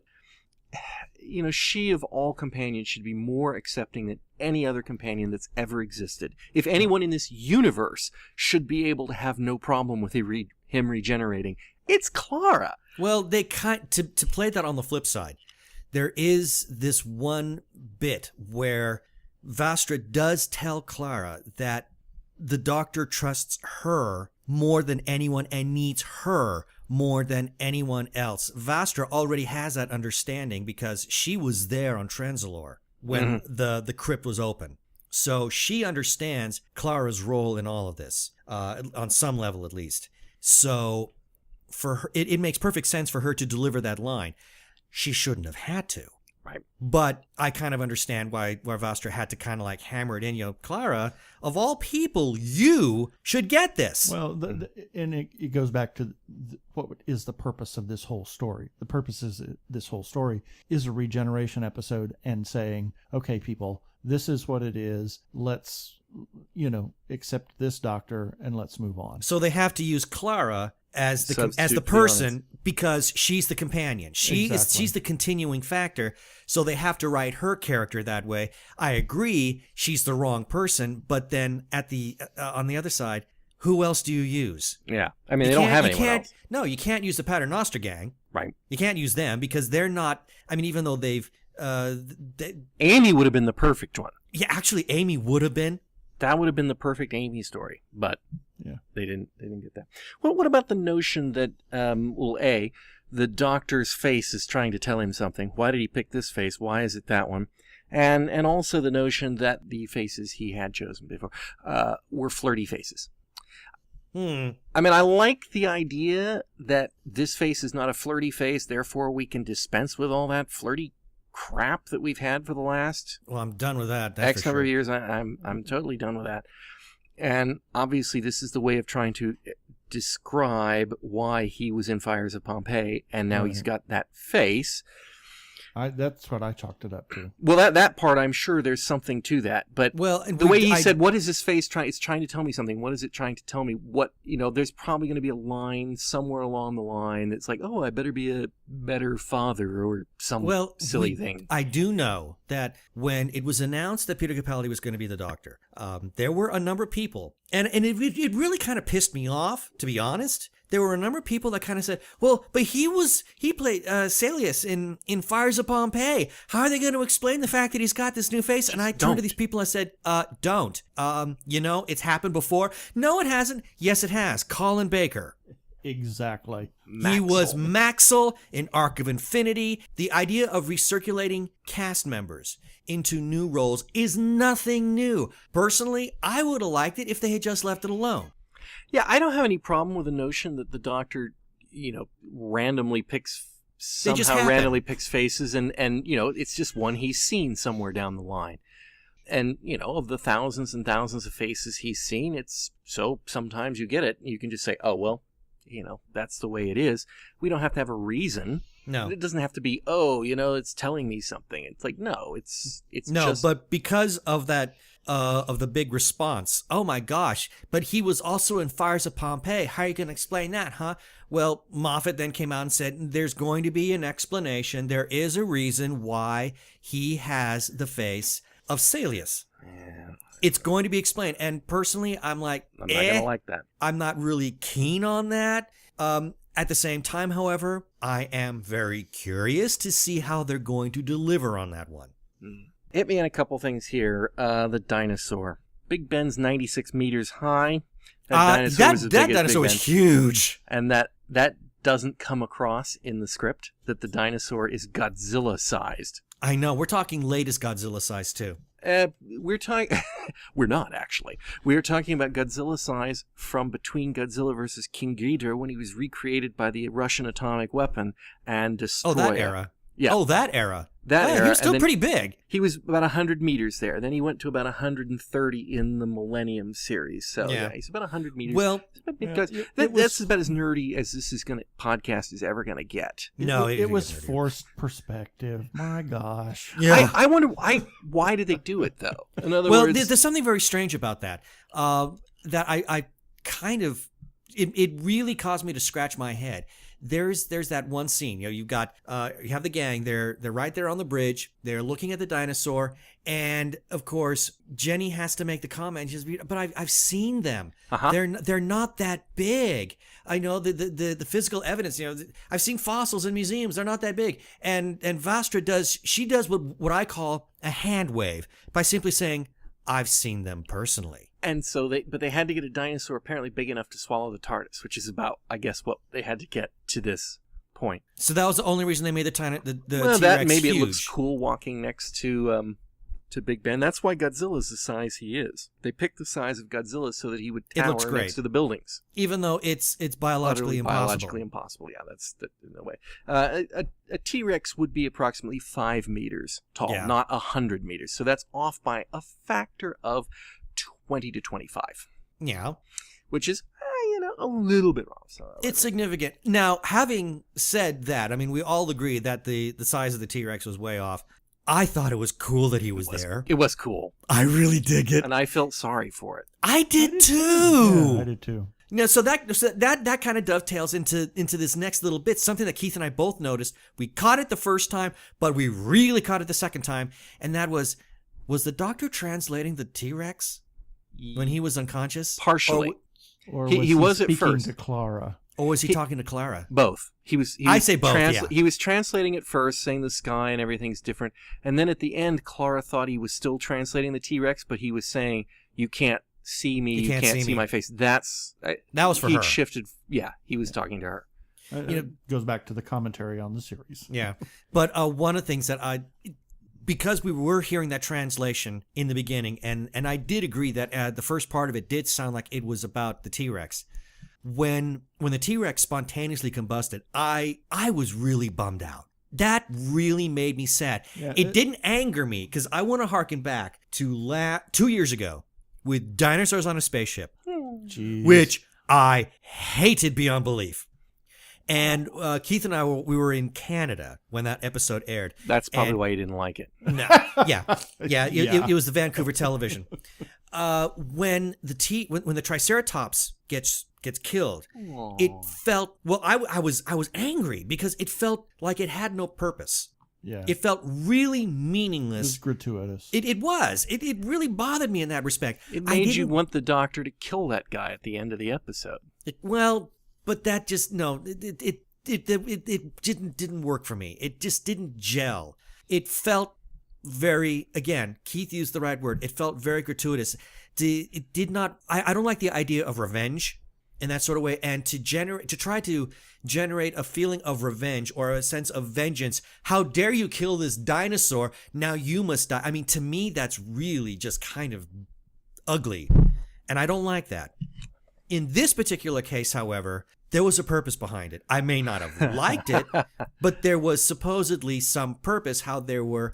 she of all companions should be more accepting than any other companion that's ever existed. If anyone in this universe should be able to have no problem with him regenerating, it's Clara. Well, they to play that on the flip side, there is this one bit where Vastra does tell Clara that the Doctor trusts her more than anyone and needs her more than anyone else. Vastra already has that understanding because she was there on Trenzalore when the crypt was open. So she understands Clara's role in all of this, on some level at least. So for her, it makes perfect sense for her to deliver that line. She shouldn't have had to. Right. But I kind of understand why Vastra had to kind of like hammer it in. Clara, of all people, you should get this. Well, and it goes back to what is the purpose of this whole story. The purpose is this whole story is a regeneration episode and saying, okay, people, this is what it is. Let's, accept this Doctor and let's move on. So they have to use Clara as the Substitute person because she's the companion. She's the continuing factor. So they have to write her character that way. I agree, she's the wrong person, but then at the on the other side, who else do you use? Yeah, I mean, they don't have anyone else. No, you can't use the Paternoster gang. Right. You can't use them because they're not. I mean, even though Amy would have been the perfect one. Yeah, actually, Amy would have been. That would have been the perfect Amy story, but Yeah. they didn't get that. Well, what about the notion that, the doctor's face is trying to tell him something? Why did he pick this face? Why is it that one? And also the notion that the faces he had chosen before were flirty faces. I mean, I like the idea that this face is not a flirty face, therefore we can dispense with all that flirty crap that we've had for the last Well, I'm done with that. X number of years. I'm totally done with that. And obviously this is the way of trying to describe why he was in Fires of Pompeii, and now he's got that face. That's what I chalked it up to. Well, that part, I'm sure there's something to that. But the way he said, what is this face trying? It's trying to tell me something. What is it trying to tell me? What, there's probably going to be a line somewhere along the line that's like, oh, I better be a better father or some silly thing. I do know that when it was announced that Peter Capaldi was going to be the Doctor, there were a number of people, and it really kind of pissed me off, to be honest. There were a number of people that kind of said, well, but he played Salius in Fires of Pompeii. How are they going to explain the fact that he's got this new face? And I turned to these people and I said, don't. It's happened before. No, it hasn't. Yes, it has. Colin Baker. Exactly. Maxwell. He was Maxwell in Arc of Infinity. The idea of recirculating cast members into new roles is nothing new. Personally, I would have liked it if they had just left it alone. Yeah, I don't have any problem with the notion that the Doctor, randomly picks faces and it's just one he's seen somewhere down the line. And, of the thousands and thousands of faces he's seen, it's so sometimes you get it. You can just say, oh, well, that's the way it is. We don't have to have a reason. No. It doesn't have to be, it's telling me something. It's like, no, it's no, just... but because of that, of the big response, oh my gosh, but he was also in Fires of Pompeii. How are you going to explain that, huh? Well, Moffat then came out and said, there's going to be an explanation. There is a reason why he has the face of Salius. Yeah. It's going to be explained. And personally, I'm like, I'm not going to like that. I'm not really keen on that. At the same time, however, I am very curious to see how they're going to deliver on that one. Hit me on a couple things here. The dinosaur. Big Ben's 96 meters high. That dinosaur was huge. And that doesn't come across in the script, that the dinosaur is Godzilla-sized. I know. We're talking latest Godzilla size, too. We're not, actually. We're talking about Godzilla size from between Godzilla versus King Ghidorah when he was recreated by the Russian atomic weapon and destroyed. Oh, that era. Yeah. Oh, that era. That era. He was still pretty big. He was about 100 meters there. Then he went to about 130 in the Millennium series. So yeah he's about 100 meters. Well, that's about as nerdy as this podcast is ever gonna get. It was forced perspective. My gosh. Yeah. I wonder why did they do it though? In other words, there's something very strange about that. That I kind of it really caused me to scratch my head. There's that one scene. You have the gang. They're right there on the bridge. They're looking at the dinosaur, and of course Jenny has to make the comment. But I've seen them. They're not that big. I know the physical evidence. I've seen fossils in museums. They're not that big. And Vastra does what I call a hand wave by simply saying, "I've seen them personally." And so they had to get a dinosaur apparently big enough to swallow the TARDIS, which is about, I guess, what they had to get to this point. So that was the only reason they made the T-Rex that maybe huge. It looks cool walking next to Big Ben. That's why Godzilla's the size he is. They picked the size of Godzilla so that he would tower next to the buildings. Even though it's biologically impossible. Biologically impossible, yeah, that's no way. A T-Rex would be approximately 5 meters tall, not 100 meters. So that's off by a factor of 20 to 25. Yeah. Which is, a little bit wrong. So it's significant. Now, having said that, I mean, we all agree that the size of the T-Rex was way off. I thought it was cool that he was there. It was cool. I really dig it. And I felt sorry for it. I did too. Yeah, I did too. So that kind of dovetails into this next little bit, something that Keith and I both noticed. We caught it the first time, but we really caught it the second time, and that was the doctor translating the T-Rex when he was unconscious? Partially. Or He was at speaking first. to Clara? Or was he talking to Clara? Both. He was I say both, yeah. He was translating it first, saying the sky and everything's different. And then at the end, Clara thought he was still translating the T-Rex, but he was saying, you can't see me, you can't see my face. That was for he her. Shifted. Yeah, he was talking to her. It goes back to the commentary on the series. Yeah. But one of the things that because we were hearing that translation in the beginning, and I did agree that the first part of it did sound like it was about the T-Rex. When the T-Rex spontaneously combusted, I was really bummed out. That really made me sad. Yeah, it didn't anger me, because I want to harken back to 2 years ago with dinosaurs on a spaceship, which I hated beyond belief. And Keith and I we were in Canada when that episode aired. That's probably why you didn't like it. No, yeah. It was the Vancouver television. When the Triceratops gets killed, Aww. It felt I was angry because it felt like it had no purpose. Yeah, it felt really meaningless. It was gratuitous. It was. It really bothered me in that respect. It made you want the doctor to kill that guy at the end of the episode. But that just it didn't work for me. It just didn't gel. It felt very, again, Keith used the right word. It felt very gratuitous. It did not. I don't like the idea of revenge in that sort of way, and to try to generate a feeling of revenge or a sense of vengeance. How dare you kill this dinosaur? Now you must die. I mean, to me, that's really just kind of ugly, and I don't like that. In this particular case, however, there was a purpose behind it. I may not have liked it, but there was supposedly some purpose, how there were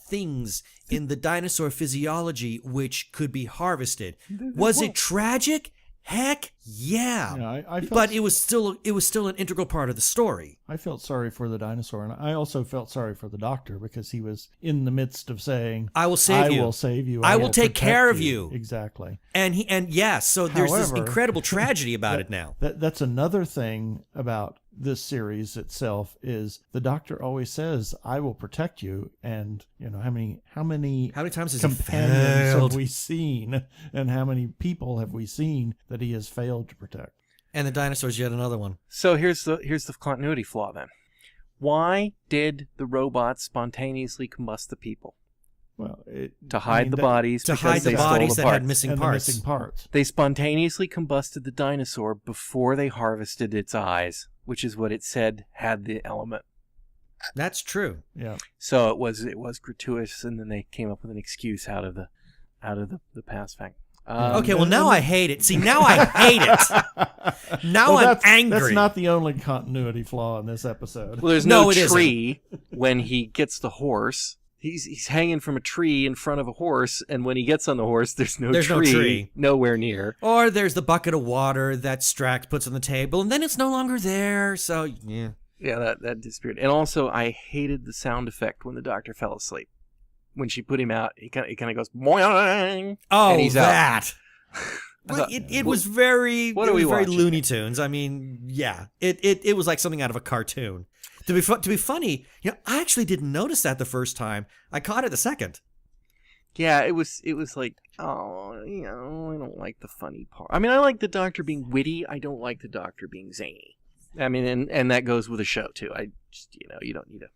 things in the dinosaur physiology which could be harvested. Was it tragic? Heck, yeah. But it was still an integral part of the story. I felt sorry for the dinosaur, and I also felt sorry for the doctor because he was in the midst of saying, I will save you. I will save you. I will take care of you. Exactly. So there's this incredible tragedy about it now. That's another thing about this series itself is the doctor always says, I will protect you. And how many times has companions have we seen, and how many people have we seen that he has failed to protect? And the dinosaur's yet another one. So here's the continuity flaw then. Why did the robots spontaneously combust the people? Well, to hide the bodies. To hide the bodies that had missing parts. They spontaneously combusted the dinosaur before they harvested its eyes, which is what it said had the element. That's true. Yeah. So it was gratuitous, and then they came up with an excuse out of the past fact. Okay, well now I hate it. See, now I hate it. Now I'm angry. That's not the only continuity flaw in this episode. Well, there's no tree when he gets the horse. He's hanging from a tree in front of a horse, and when he gets on the horse, there's no tree nowhere near. Or there's the bucket of water that Strax puts on the table, and then it's no longer there. So yeah, that disappeared. And also, I hated the sound effect when the doctor fell asleep. When she put him out, he kind of goes boing. Oh, and he's that. Out. It was very very Looney Tunes. I mean, yeah, it was like something out of a cartoon. To be funny, I actually didn't notice that the first time. I caught it the second. Yeah, it was like, I don't like the funny part. I mean, I like the doctor being witty. I don't like the doctor being zany. I mean, and that goes with a show too. I just, you don't need a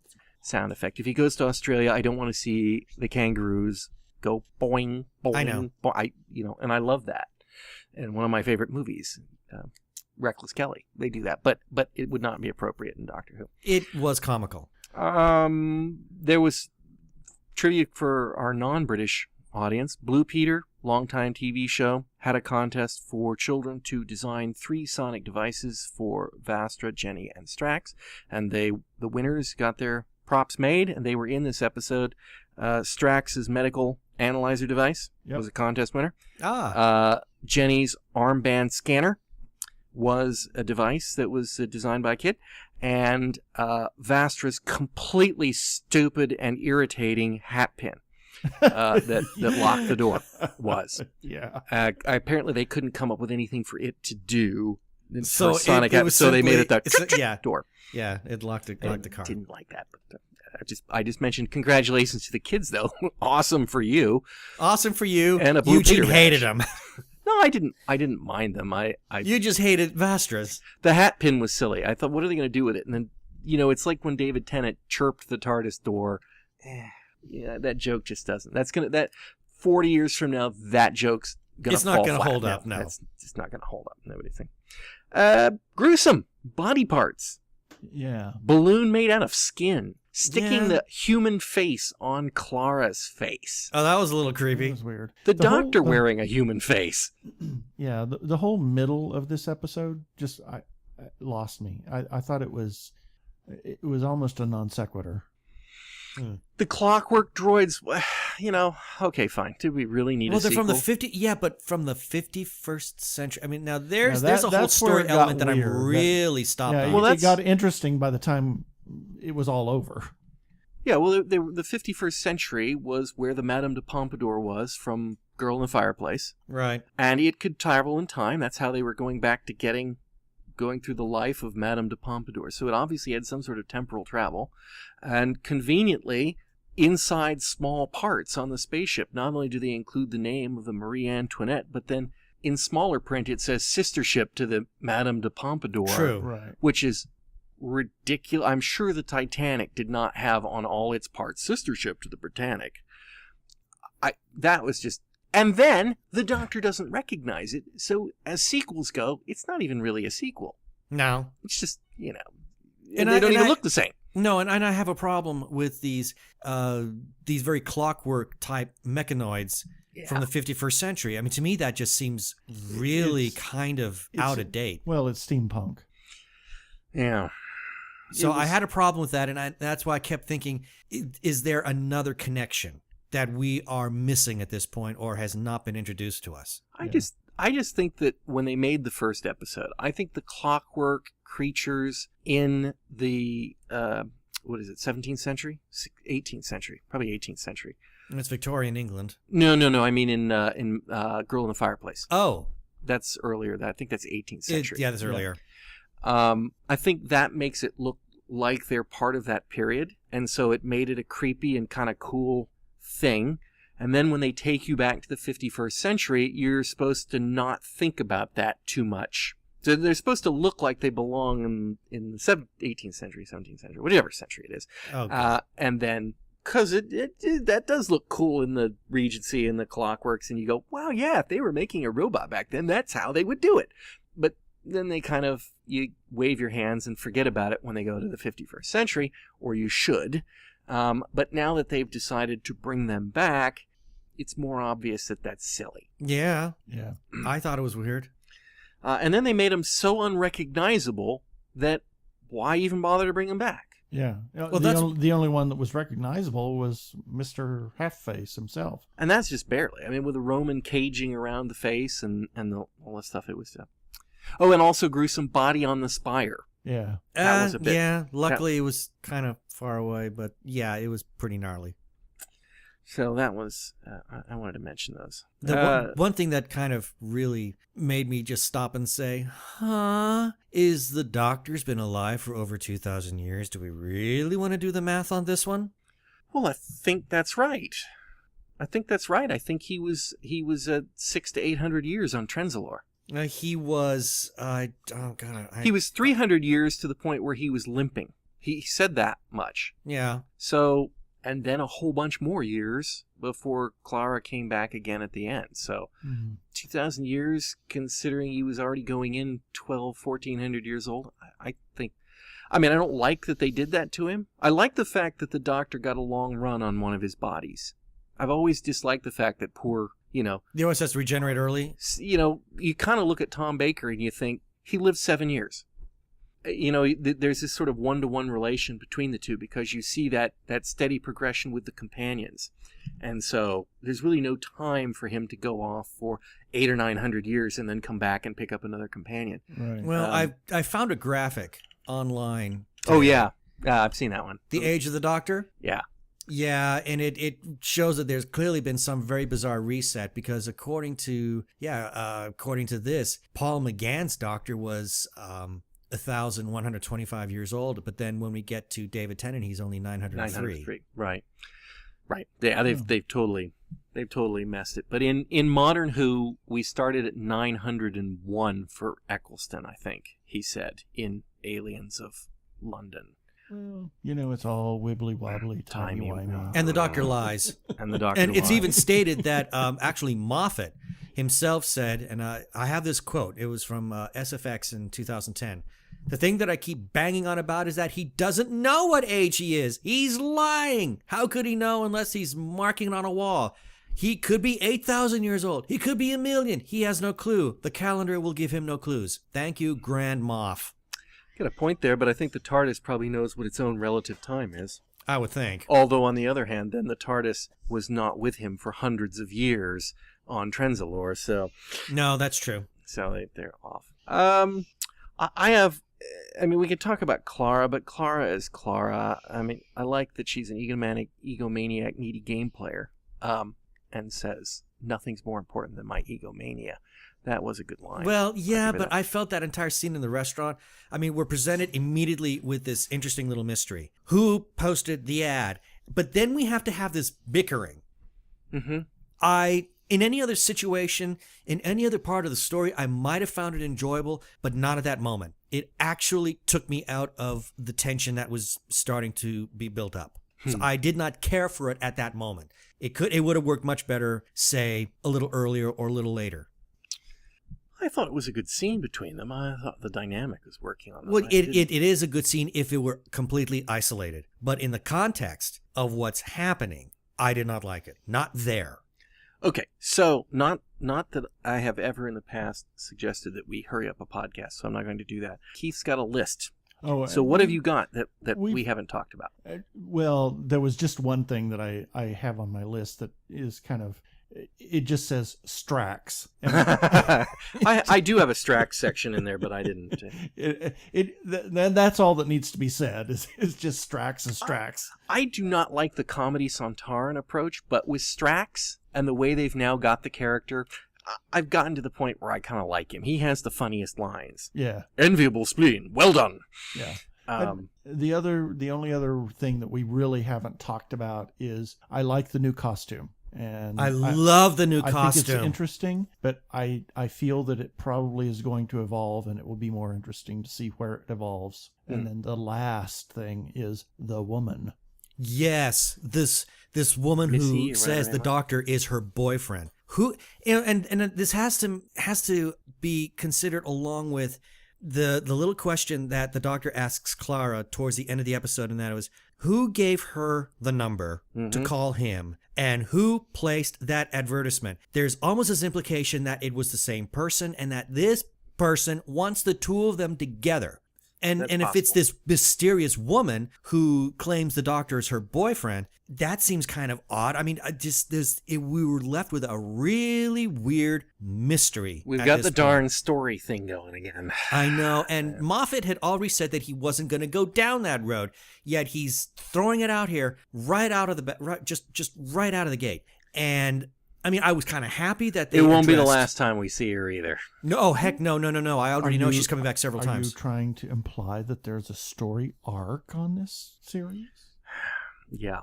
sound effect. If he goes to Australia, I don't want to see the kangaroos go boing, boing. I know. And I love that. And one of my favorite movies, Reckless Kelly, they do that, but it would not be appropriate in Doctor Who. It was comical. There was trivia for our non-British audience. Blue Peter, longtime TV show, had a contest for children to design 3 sonic devices for Vastra, Jenny, and Strax, and the winners got their props made, and they were in this episode. Strax's medical analyzer device was a contest winner. Jenny's armband scanner was a device that was designed by a kid, and Vastra's completely stupid and irritating hat pin. that locked the door was. Yeah. Apparently, they couldn't come up with anything for it to do. So Sonic it was so they made it the yeah, door. Yeah, it locked the car. Didn't like that, but I just mentioned congratulations to the kids though. Awesome for you. Awesome for you. And a blue Eugene Peter hated badge. them. No, I didn't mind them. You just hated Vastras. The hat pin was silly. I thought, what are they going to do with it? And then, it's like when David Tennant chirped the TARDIS door. Yeah, that joke just doesn't. That 40 years from now, that joke's gonna It's not fall going to flat. hold up. No, it's just not going to hold up. Nobody think. Gruesome body parts. Yeah. Balloon made out of skin. Sticking Yeah. the human face on Clara's face. Oh, that was a little That creepy. was weird. The whole- doctor wearing a human face. Yeah, the whole middle of this episode just I lost me. I thought it was almost a non sequitur. The clockwork droids, okay, fine. Did we really need a Well, they're sequel? from the from the 51st century. I mean, now there's Yeah, a whole that's where story it got element that I'm weird. really stopped Yeah, on. Well, it got interesting by the time it was all over. Yeah, well, the 51st century was where the Madame de Pompadour was from Girl in the Fireplace. Right. And it could travel in time. That's how they were going back to going through the life of Madame de Pompadour. So it obviously had some sort of temporal travel. And conveniently, inside small parts on the spaceship, not only do they include the name of the Marie Antoinette, but then in smaller print it says sister ship to the Madame de Pompadour. True. Right. Which is ridiculous. I'm sure the Titanic did not have on all its parts sister ship to the Britannic. That was just... And then the Doctor doesn't recognize it. So as sequels go, it's not even really a sequel. No. It's just, and And they don't even I- look the same. No, and I have a problem with these very clockwork type mechanoids from the 51st century. I mean, to me, that just seems really kind of out of date. Well, it's steampunk. Yeah. So I had a problem with that, and that's why I kept thinking, is there another connection that we are missing at this point or has not been introduced to us? I just think that when they made the first episode, I think the clockwork creatures in the 17th century, 18th century, probably 18th century. And it's Victorian England. No. I mean in Girl in the Fireplace. Oh, That's earlier. I think that's 18th century. yeah, that's earlier. I think that makes it look like they're part of that period, and so it made it a creepy and kind of cool thing. And then when they take you back to the 51st century, you're supposed to not think about that too much. So they're supposed to look like they belong in the 18th century, 17th century, whatever century it is. Okay. And then, because that does look cool in the Regency and the Clockworks, and you go, wow, yeah, if they were making a robot back then, that's how they would do it. But then they you wave your hands and forget about it when they go to the 51st century, or you should. But now that they've decided to bring them back, it's more obvious that that's silly. Yeah. Yeah. I thought it was weird. And then they made them so unrecognizable that why even bother to bring them back? Yeah. Well, the only one that was recognizable was Mr. Half-Face himself. And that's just barely. I mean, with the Roman caging around the face and all that stuff, it was... Oh, and also gruesome body on the spire. Yeah. That was a bit... Yeah, luckily it was kind of far away, but yeah, it was pretty gnarly. So that was... I wanted to mention those. One thing that kind of really made me just stop and say, huh, is the Doctor's been alive for over 2,000 years. Do we really want to do the math on this one? Well, I think that's right. I think he was 600 to 800 years on Trenzalore. He was, He was 300 years to the point where he was limping. He said that much. Yeah. So, and then a whole bunch more years before Clara came back again at the end. So, 2,000 years, considering he was already going in 1,400 years old, I think... I mean, I don't like that they did that to him. I like the fact that the Doctor got a long run on one of his bodies. I've always disliked the fact that poor... He always has to regenerate early. You kind of look at Tom Baker and you think, he lived 7 years. There's this sort of one-to-one relation between the two because you see that steady progression with the companions. And so there's really no time for him to go off for 800 or 900 years and then come back and pick up another companion. Right. Well, I found a graphic online. Oh, yeah. I've seen that one. The Age of the Doctor. Yeah. Yeah, and it shows that there's clearly been some very bizarre reset because according to this, Paul McGann's doctor was 1,125 years old, but then when we get to David Tennant, he's only 903. Right. Yeah, they've totally messed it. But in Modern Who, we started at 901 for Eccleston, I think he said, in Aliens of London. Well, it's all wibbly wobbly, timey-wimey. And the doctor lies. And it's even stated that actually Moffat himself said, and I have this quote, it was from SFX in 2010, "The thing that I keep banging on about is that he doesn't know what age he is. He's lying. How could he know unless he's marking it on a wall? He could be 8,000 years old. He could be 1,000,000. He has no clue. The calendar will give him no clues. Thank you, Grand Moff." Got a point there, but I think the TARDIS probably knows what its own relative time is. I would think. Although, on the other hand, then the TARDIS was not with him for hundreds of years on Trenzalore, so... No, that's true. So they're off. We could talk about Clara, but Clara is Clara. I like that she's an egomaniac, needy game player, and says, "Nothing's more important than my egomania." That was a good line. Well, yeah, but I felt that entire scene in the restaurant. We're presented immediately with this interesting little mystery. Who posted the ad? But then we have to have this bickering. Mm-hmm. In any other situation, in any other part of the story, I might have found it enjoyable, but not at that moment. It actually took me out of the tension that was starting to be built up. So I did not care for it at that moment. It would have worked much better, say, a little earlier or a little later. I thought it was a good scene between them. I thought the dynamic was working on them. Well, it is a good scene if it were completely isolated. But in the context of what's happening, I did not like it. Not there. Okay, so not that I have ever in the past suggested that we hurry up a podcast, so I'm not going to do that. Keith's got a list. Oh, so what have you got that we haven't talked about? Well, there was just one thing that I have on my list that is kind of... It just says Strax. I do have a Strax section in there, but I didn't. That's all that needs to be said is just Strax and Strax. I do not like the comedy Sontaran approach, but with Strax and the way they've now got the character, I've gotten to the point where I kind of like him. He has the funniest lines. Yeah. Enviable spleen. Well done. Yeah. The only other thing that we really haven't talked about is I like the new costume. And I love the new I costume. think it's interesting, but I feel that it probably is going to evolve, and it will be more interesting to see where it evolves. And then the last thing is the woman. Yes, this woman who says the doctor is her boyfriend. Who and this has to be considered along with the little question that the doctor asks Clara towards the end of the episode, and that was, who gave her the number to call him, and who placed that advertisement? There's almost this implication that it was the same person, and that this person wants the two of them together. And if it's this mysterious woman who claims the doctor is her boyfriend, that seems kind of odd. We were left with a really weird mystery. We've got the darn story thing going again. I know. And Moffat had already said that he wasn't going to go down that road, yet he's throwing it out here right out of the just right out of the gate. And I was kind of happy that it won't be the last time we see her either. No, oh, heck no. I already know she's coming back several times. Are you trying to imply that there's a story arc on this series? Yeah.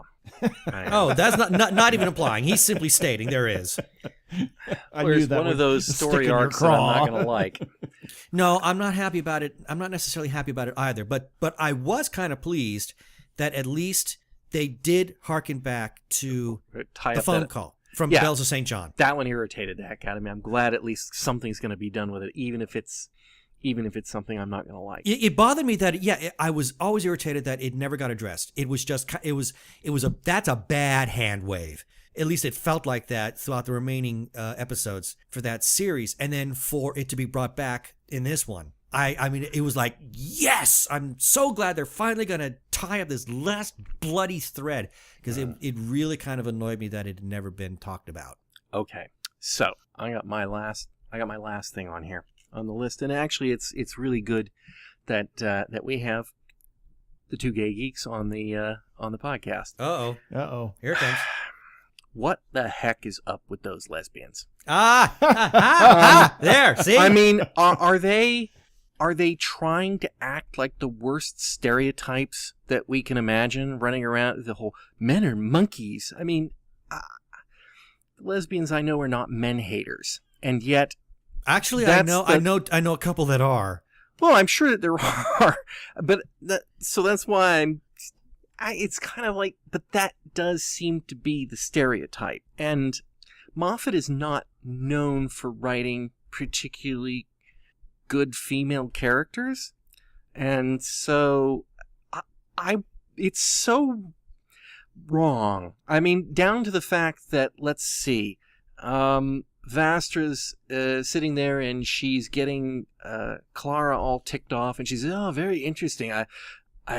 Oh, that's not even implying. He's simply stating there is. I knew that one of those story arcs that I'm not going to like. No, I'm not happy about it. I'm not necessarily happy about it either. But I was kind of pleased that at least they did harken back to the phone call from Bells of St. John. That one irritated the heck out of me. I'm glad at least something's going to be done with it, even if it's something I'm not going to like. It bothered me that I was always irritated that it never got addressed. It was that's a bad hand wave. At least it felt like that throughout the remaining episodes for that series, and then for it to be brought back in this one. It was like, yes, I'm so glad they're finally going to tie up this last bloody thread, because it really kind of annoyed me that it had never been talked about. Okay, so I got my last thing on here on the list, and actually it's really good that we have the two gay geeks on the podcast. Uh-oh. Here it comes. What the heck is up with those lesbians? There, see? I mean, are they trying to act like the worst stereotypes that we can imagine running around? The whole men are monkeys. I mean, lesbians I know are not men haters, and yet actually, I know a couple that are. Well, I'm sure that there are, but so that's why it's kind of like, but that does seem to be the stereotype. And Moffat is not known for writing particularly good female characters. And so it's so wrong. I mean, down to the fact that, let's see, Vastra's sitting there and she's getting Clara all ticked off, and she's, oh, very interesting. I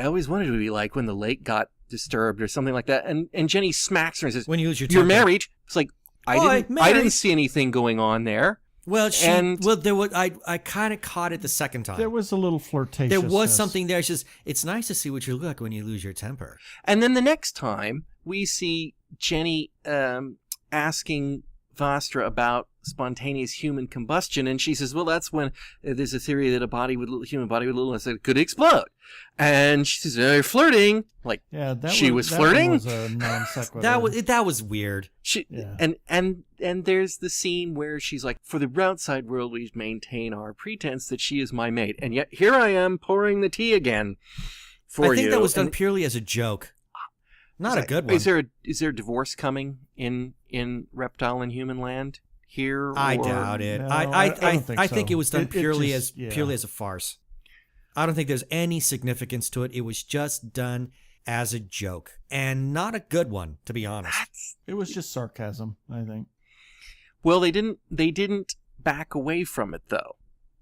always wanted to be like when the lake got disturbed or something like that. And Jenny smacks her and says, when you lose your "You're temper." married." It's like, I didn't see anything going on there. Well, there was. I kind of caught it the second time. There was a little flirtatiousness. There was something there. It's just, it's nice to see what you look like when you lose your temper. And then the next time we see Jenny asking Vastra about spontaneous human combustion, and she says, well, that's when there's a theory that human body with little less could explode. And she says, you're flirting. Like, yeah, she was flirting. That was a non sequitur. that was weird. And there's the scene where she's like, for the outside world, we maintain our pretense that she is my mate, and yet here I am pouring the tea again for you. I think that was done purely as a joke. Not a good one. Is there a divorce coming in Reptile and Human Land here? I doubt it. No, I think it was done purely as a farce. I don't think there's any significance to it. It was just done as a joke, and not a good one, to be honest. It was just sarcasm, I think. Well, they didn't back away from it though,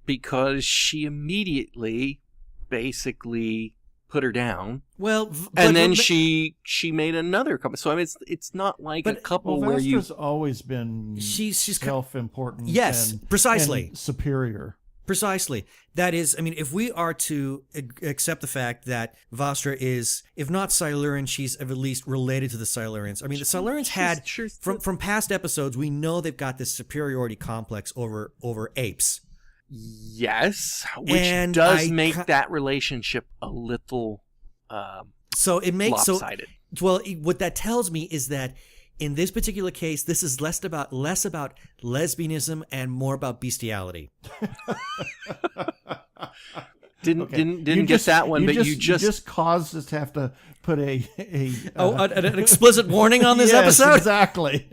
because she immediately basically put her down. Well, and then she made another couple. So I mean, it's not like a couple where you. Vastra's always been she's self-important. Yes, precisely. And superior. Precisely. That is, I mean, if we are to accept the fact that Vastra is, if not Silurian, she's at least related to the Silurians. I mean, the Silurians had, from past episodes, we know they've got this superiority complex over apes. Yes, which does make that relationship a little so it makes lopsided. Well, what that tells me is that in this particular case, this is less about lesbianism and more about bestiality. Didn't get that one, but you just caused us to have to put an explicit warning on this episode. Exactly.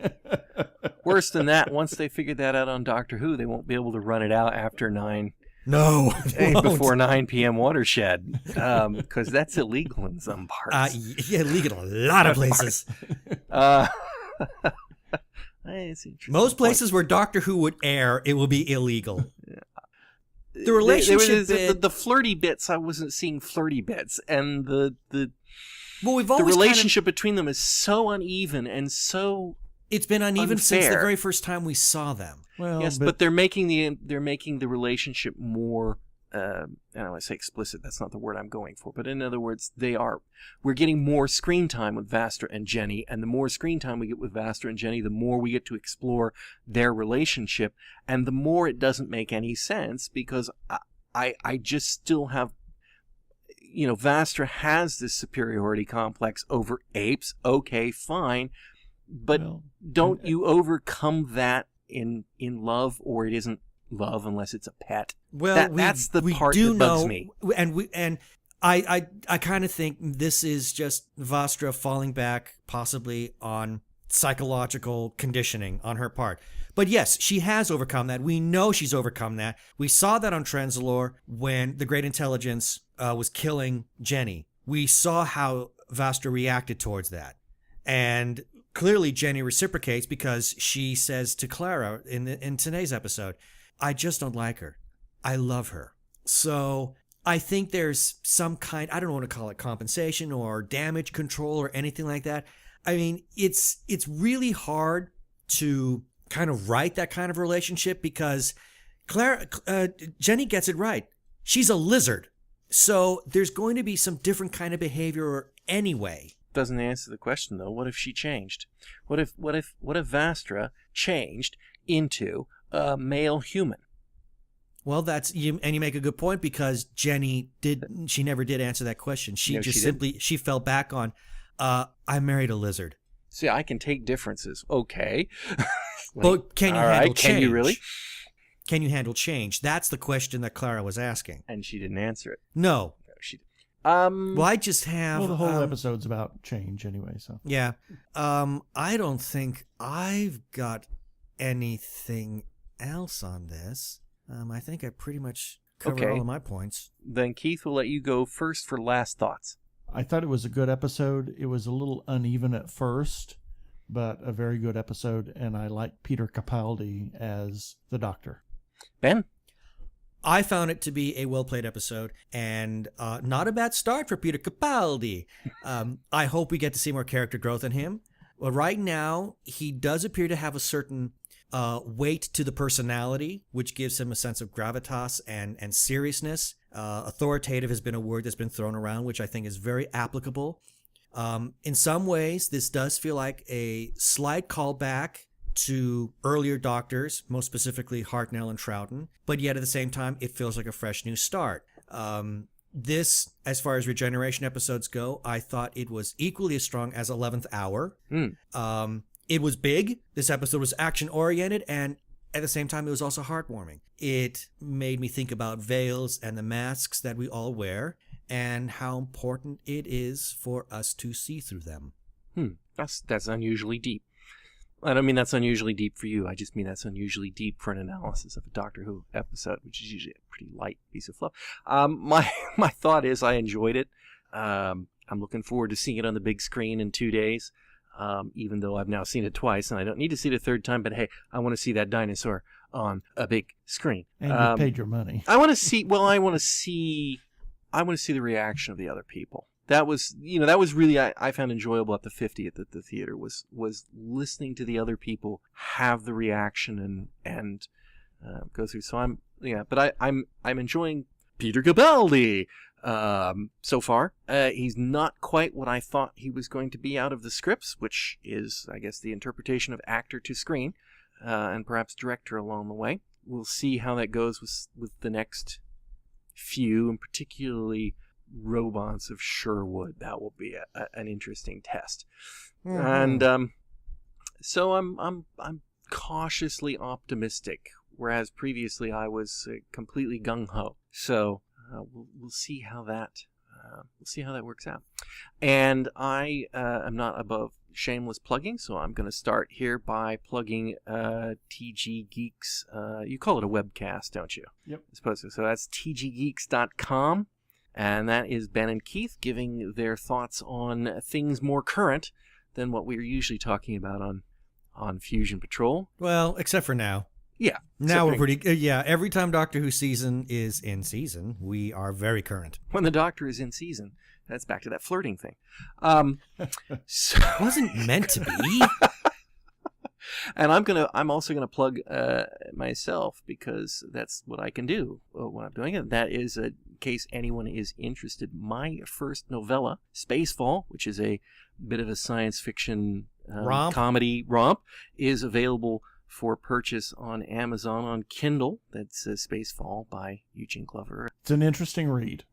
Worse than that, once they figured that out on Doctor Who, they won't be able to run it out after 9. No, before 9 p.m. watershed, because that's illegal in some parts. Illegal in a lot of places. Most places where Doctor Who would air, it will be illegal. The relationship the flirty bits, I wasn't seeing flirty bits, and the always relationship between them is so uneven and so. It's been uneven unfair. Since the very first time we saw them. Well, yes, but they're making the relationship more. I don't want to say explicit. That's not the word I'm going for. But in other words, we're getting more screen time with Vastra and Jenny, and the more screen time we get with Vastra and Jenny, the more we get to explore their relationship, and the more it doesn't make any sense because I just still have. Vastra has this superiority complex over apes. Okay, fine. But don't you overcome that in love, or it isn't love unless it's a pet? Well, that's the part that bugs me. And I kind of think this is just Vastra falling back possibly on psychological conditioning on her part. But yes, she has overcome that. We know she's overcome that. We saw that on Transalore when the Great Intelligence was killing Jenny. We saw how Vastra reacted towards that. And clearly, Jenny reciprocates because she says to Clara in today's episode, I just don't like her. I love her. So I think there's some kind, I don't want to call it compensation or damage control or anything like that. I mean, it's really hard to kind of write that kind of relationship because Jenny gets it right. She's a lizard. So there's going to be some different kind of behavior anyway. Doesn't answer the question though. What if she changed? What if Vastra changed into a male human? Well, that's you, and you make a good point, because Jenny never did answer that question. She she fell back on, I married a lizard. See, I can take differences. Okay. But can you handle change? Can you really? Can you handle change? That's the question that Clara was asking. And she didn't answer it. No. She did. Well, I just have... Well, the whole episode's about change anyway, so... Yeah. I don't think I've got anything else on this. I think I pretty much covered all of my points. Then Keith will let you go first for last thoughts. I thought it was a good episode. It was a little uneven at first, but a very good episode, and I like Peter Capaldi as the Doctor. Ben? I found it to be a well-played episode, and not a bad start for Peter Capaldi. I hope we get to see more character growth in him. Well, right now, he does appear to have a certain weight to the personality, which gives him a sense of gravitas and seriousness. Authoritative has been a word that's been thrown around, which I think is very applicable. In some ways, this does feel like a slight callback to earlier Doctors, most specifically Hartnell and Troughton, but yet at the same time, it feels like a fresh new start. This, as far as regeneration episodes go, I thought it was equally as strong as 11th Hour. It was big. This episode was action-oriented, and at the same time, it was also heartwarming. It made me think about veils and the masks that we all wear, and how important it is for us to see through them. That's unusually deep. I don't mean that's unusually deep for you. I just mean that's unusually deep for an analysis of a Doctor Who episode, which is usually a pretty light piece of fluff. My thought is I enjoyed it. I'm looking forward to seeing it on the big screen in 2 days, even though I've now seen it twice, and I don't need to see it a third time, but hey, I want to see that dinosaur on a big screen. And you paid your money. I want to see the reaction of the other people. That was really, I found enjoyable at the 50th at the theater, was listening to the other people have the reaction and go through. So I'm enjoying Peter Capaldi so far. He's not quite what I thought he was going to be out of the scripts, which is, I guess, the interpretation of actor to screen, and perhaps director along the way. We'll see how that goes with the next few, and particularly Robots of Sherwood. That will be an interesting test. And so I'm cautiously optimistic, whereas previously I was completely gung ho. So we'll see how that works out. And I am not above shameless plugging, so I'm going to start here by plugging TG Geeks. You call it a webcast, don't you? Yep. I suppose so. So that's tggeeks.com. And that is Ben and Keith giving their thoughts on things more current than what we're usually talking about on Fusion Patrol. Well, except for now. Yeah. Now we're pretty... every time Doctor Who season is in season, we are very current. When the Doctor is in season. That's back to that flirting thing. So it wasn't meant to be. And I'm also gonna plug myself, because that's what I can do when I'm doing it. That is, in case anyone is interested, my first novella, Spacefall, which is a bit of a science fiction comedy romp, is available for purchase on Amazon on Kindle. That's Spacefall by Eugene Glover. It's an interesting read.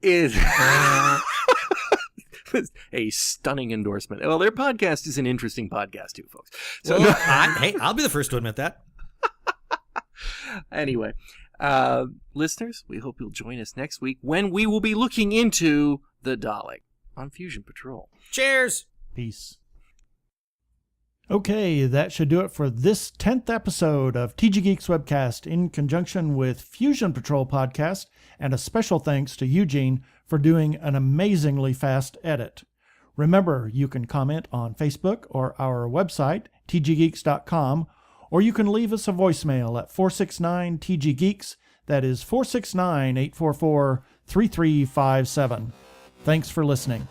A stunning endorsement. Well, their podcast is an interesting podcast too, folks. So hey, I'll be the first to admit that. Anyway, listeners, we hope you'll join us next week when we will be looking into the Dalek on Fusion Patrol. Cheers! Peace. Okay, that should do it for this 10th episode of TG Geeks Webcast in conjunction with Fusion Patrol Podcast, and a special thanks to Eugene for doing an amazingly fast edit. Remember, you can comment on Facebook or our website, tggeeks.com, or you can leave us a voicemail at 469-TG-GEEKS. That is 469-844-3357. Thanks for listening.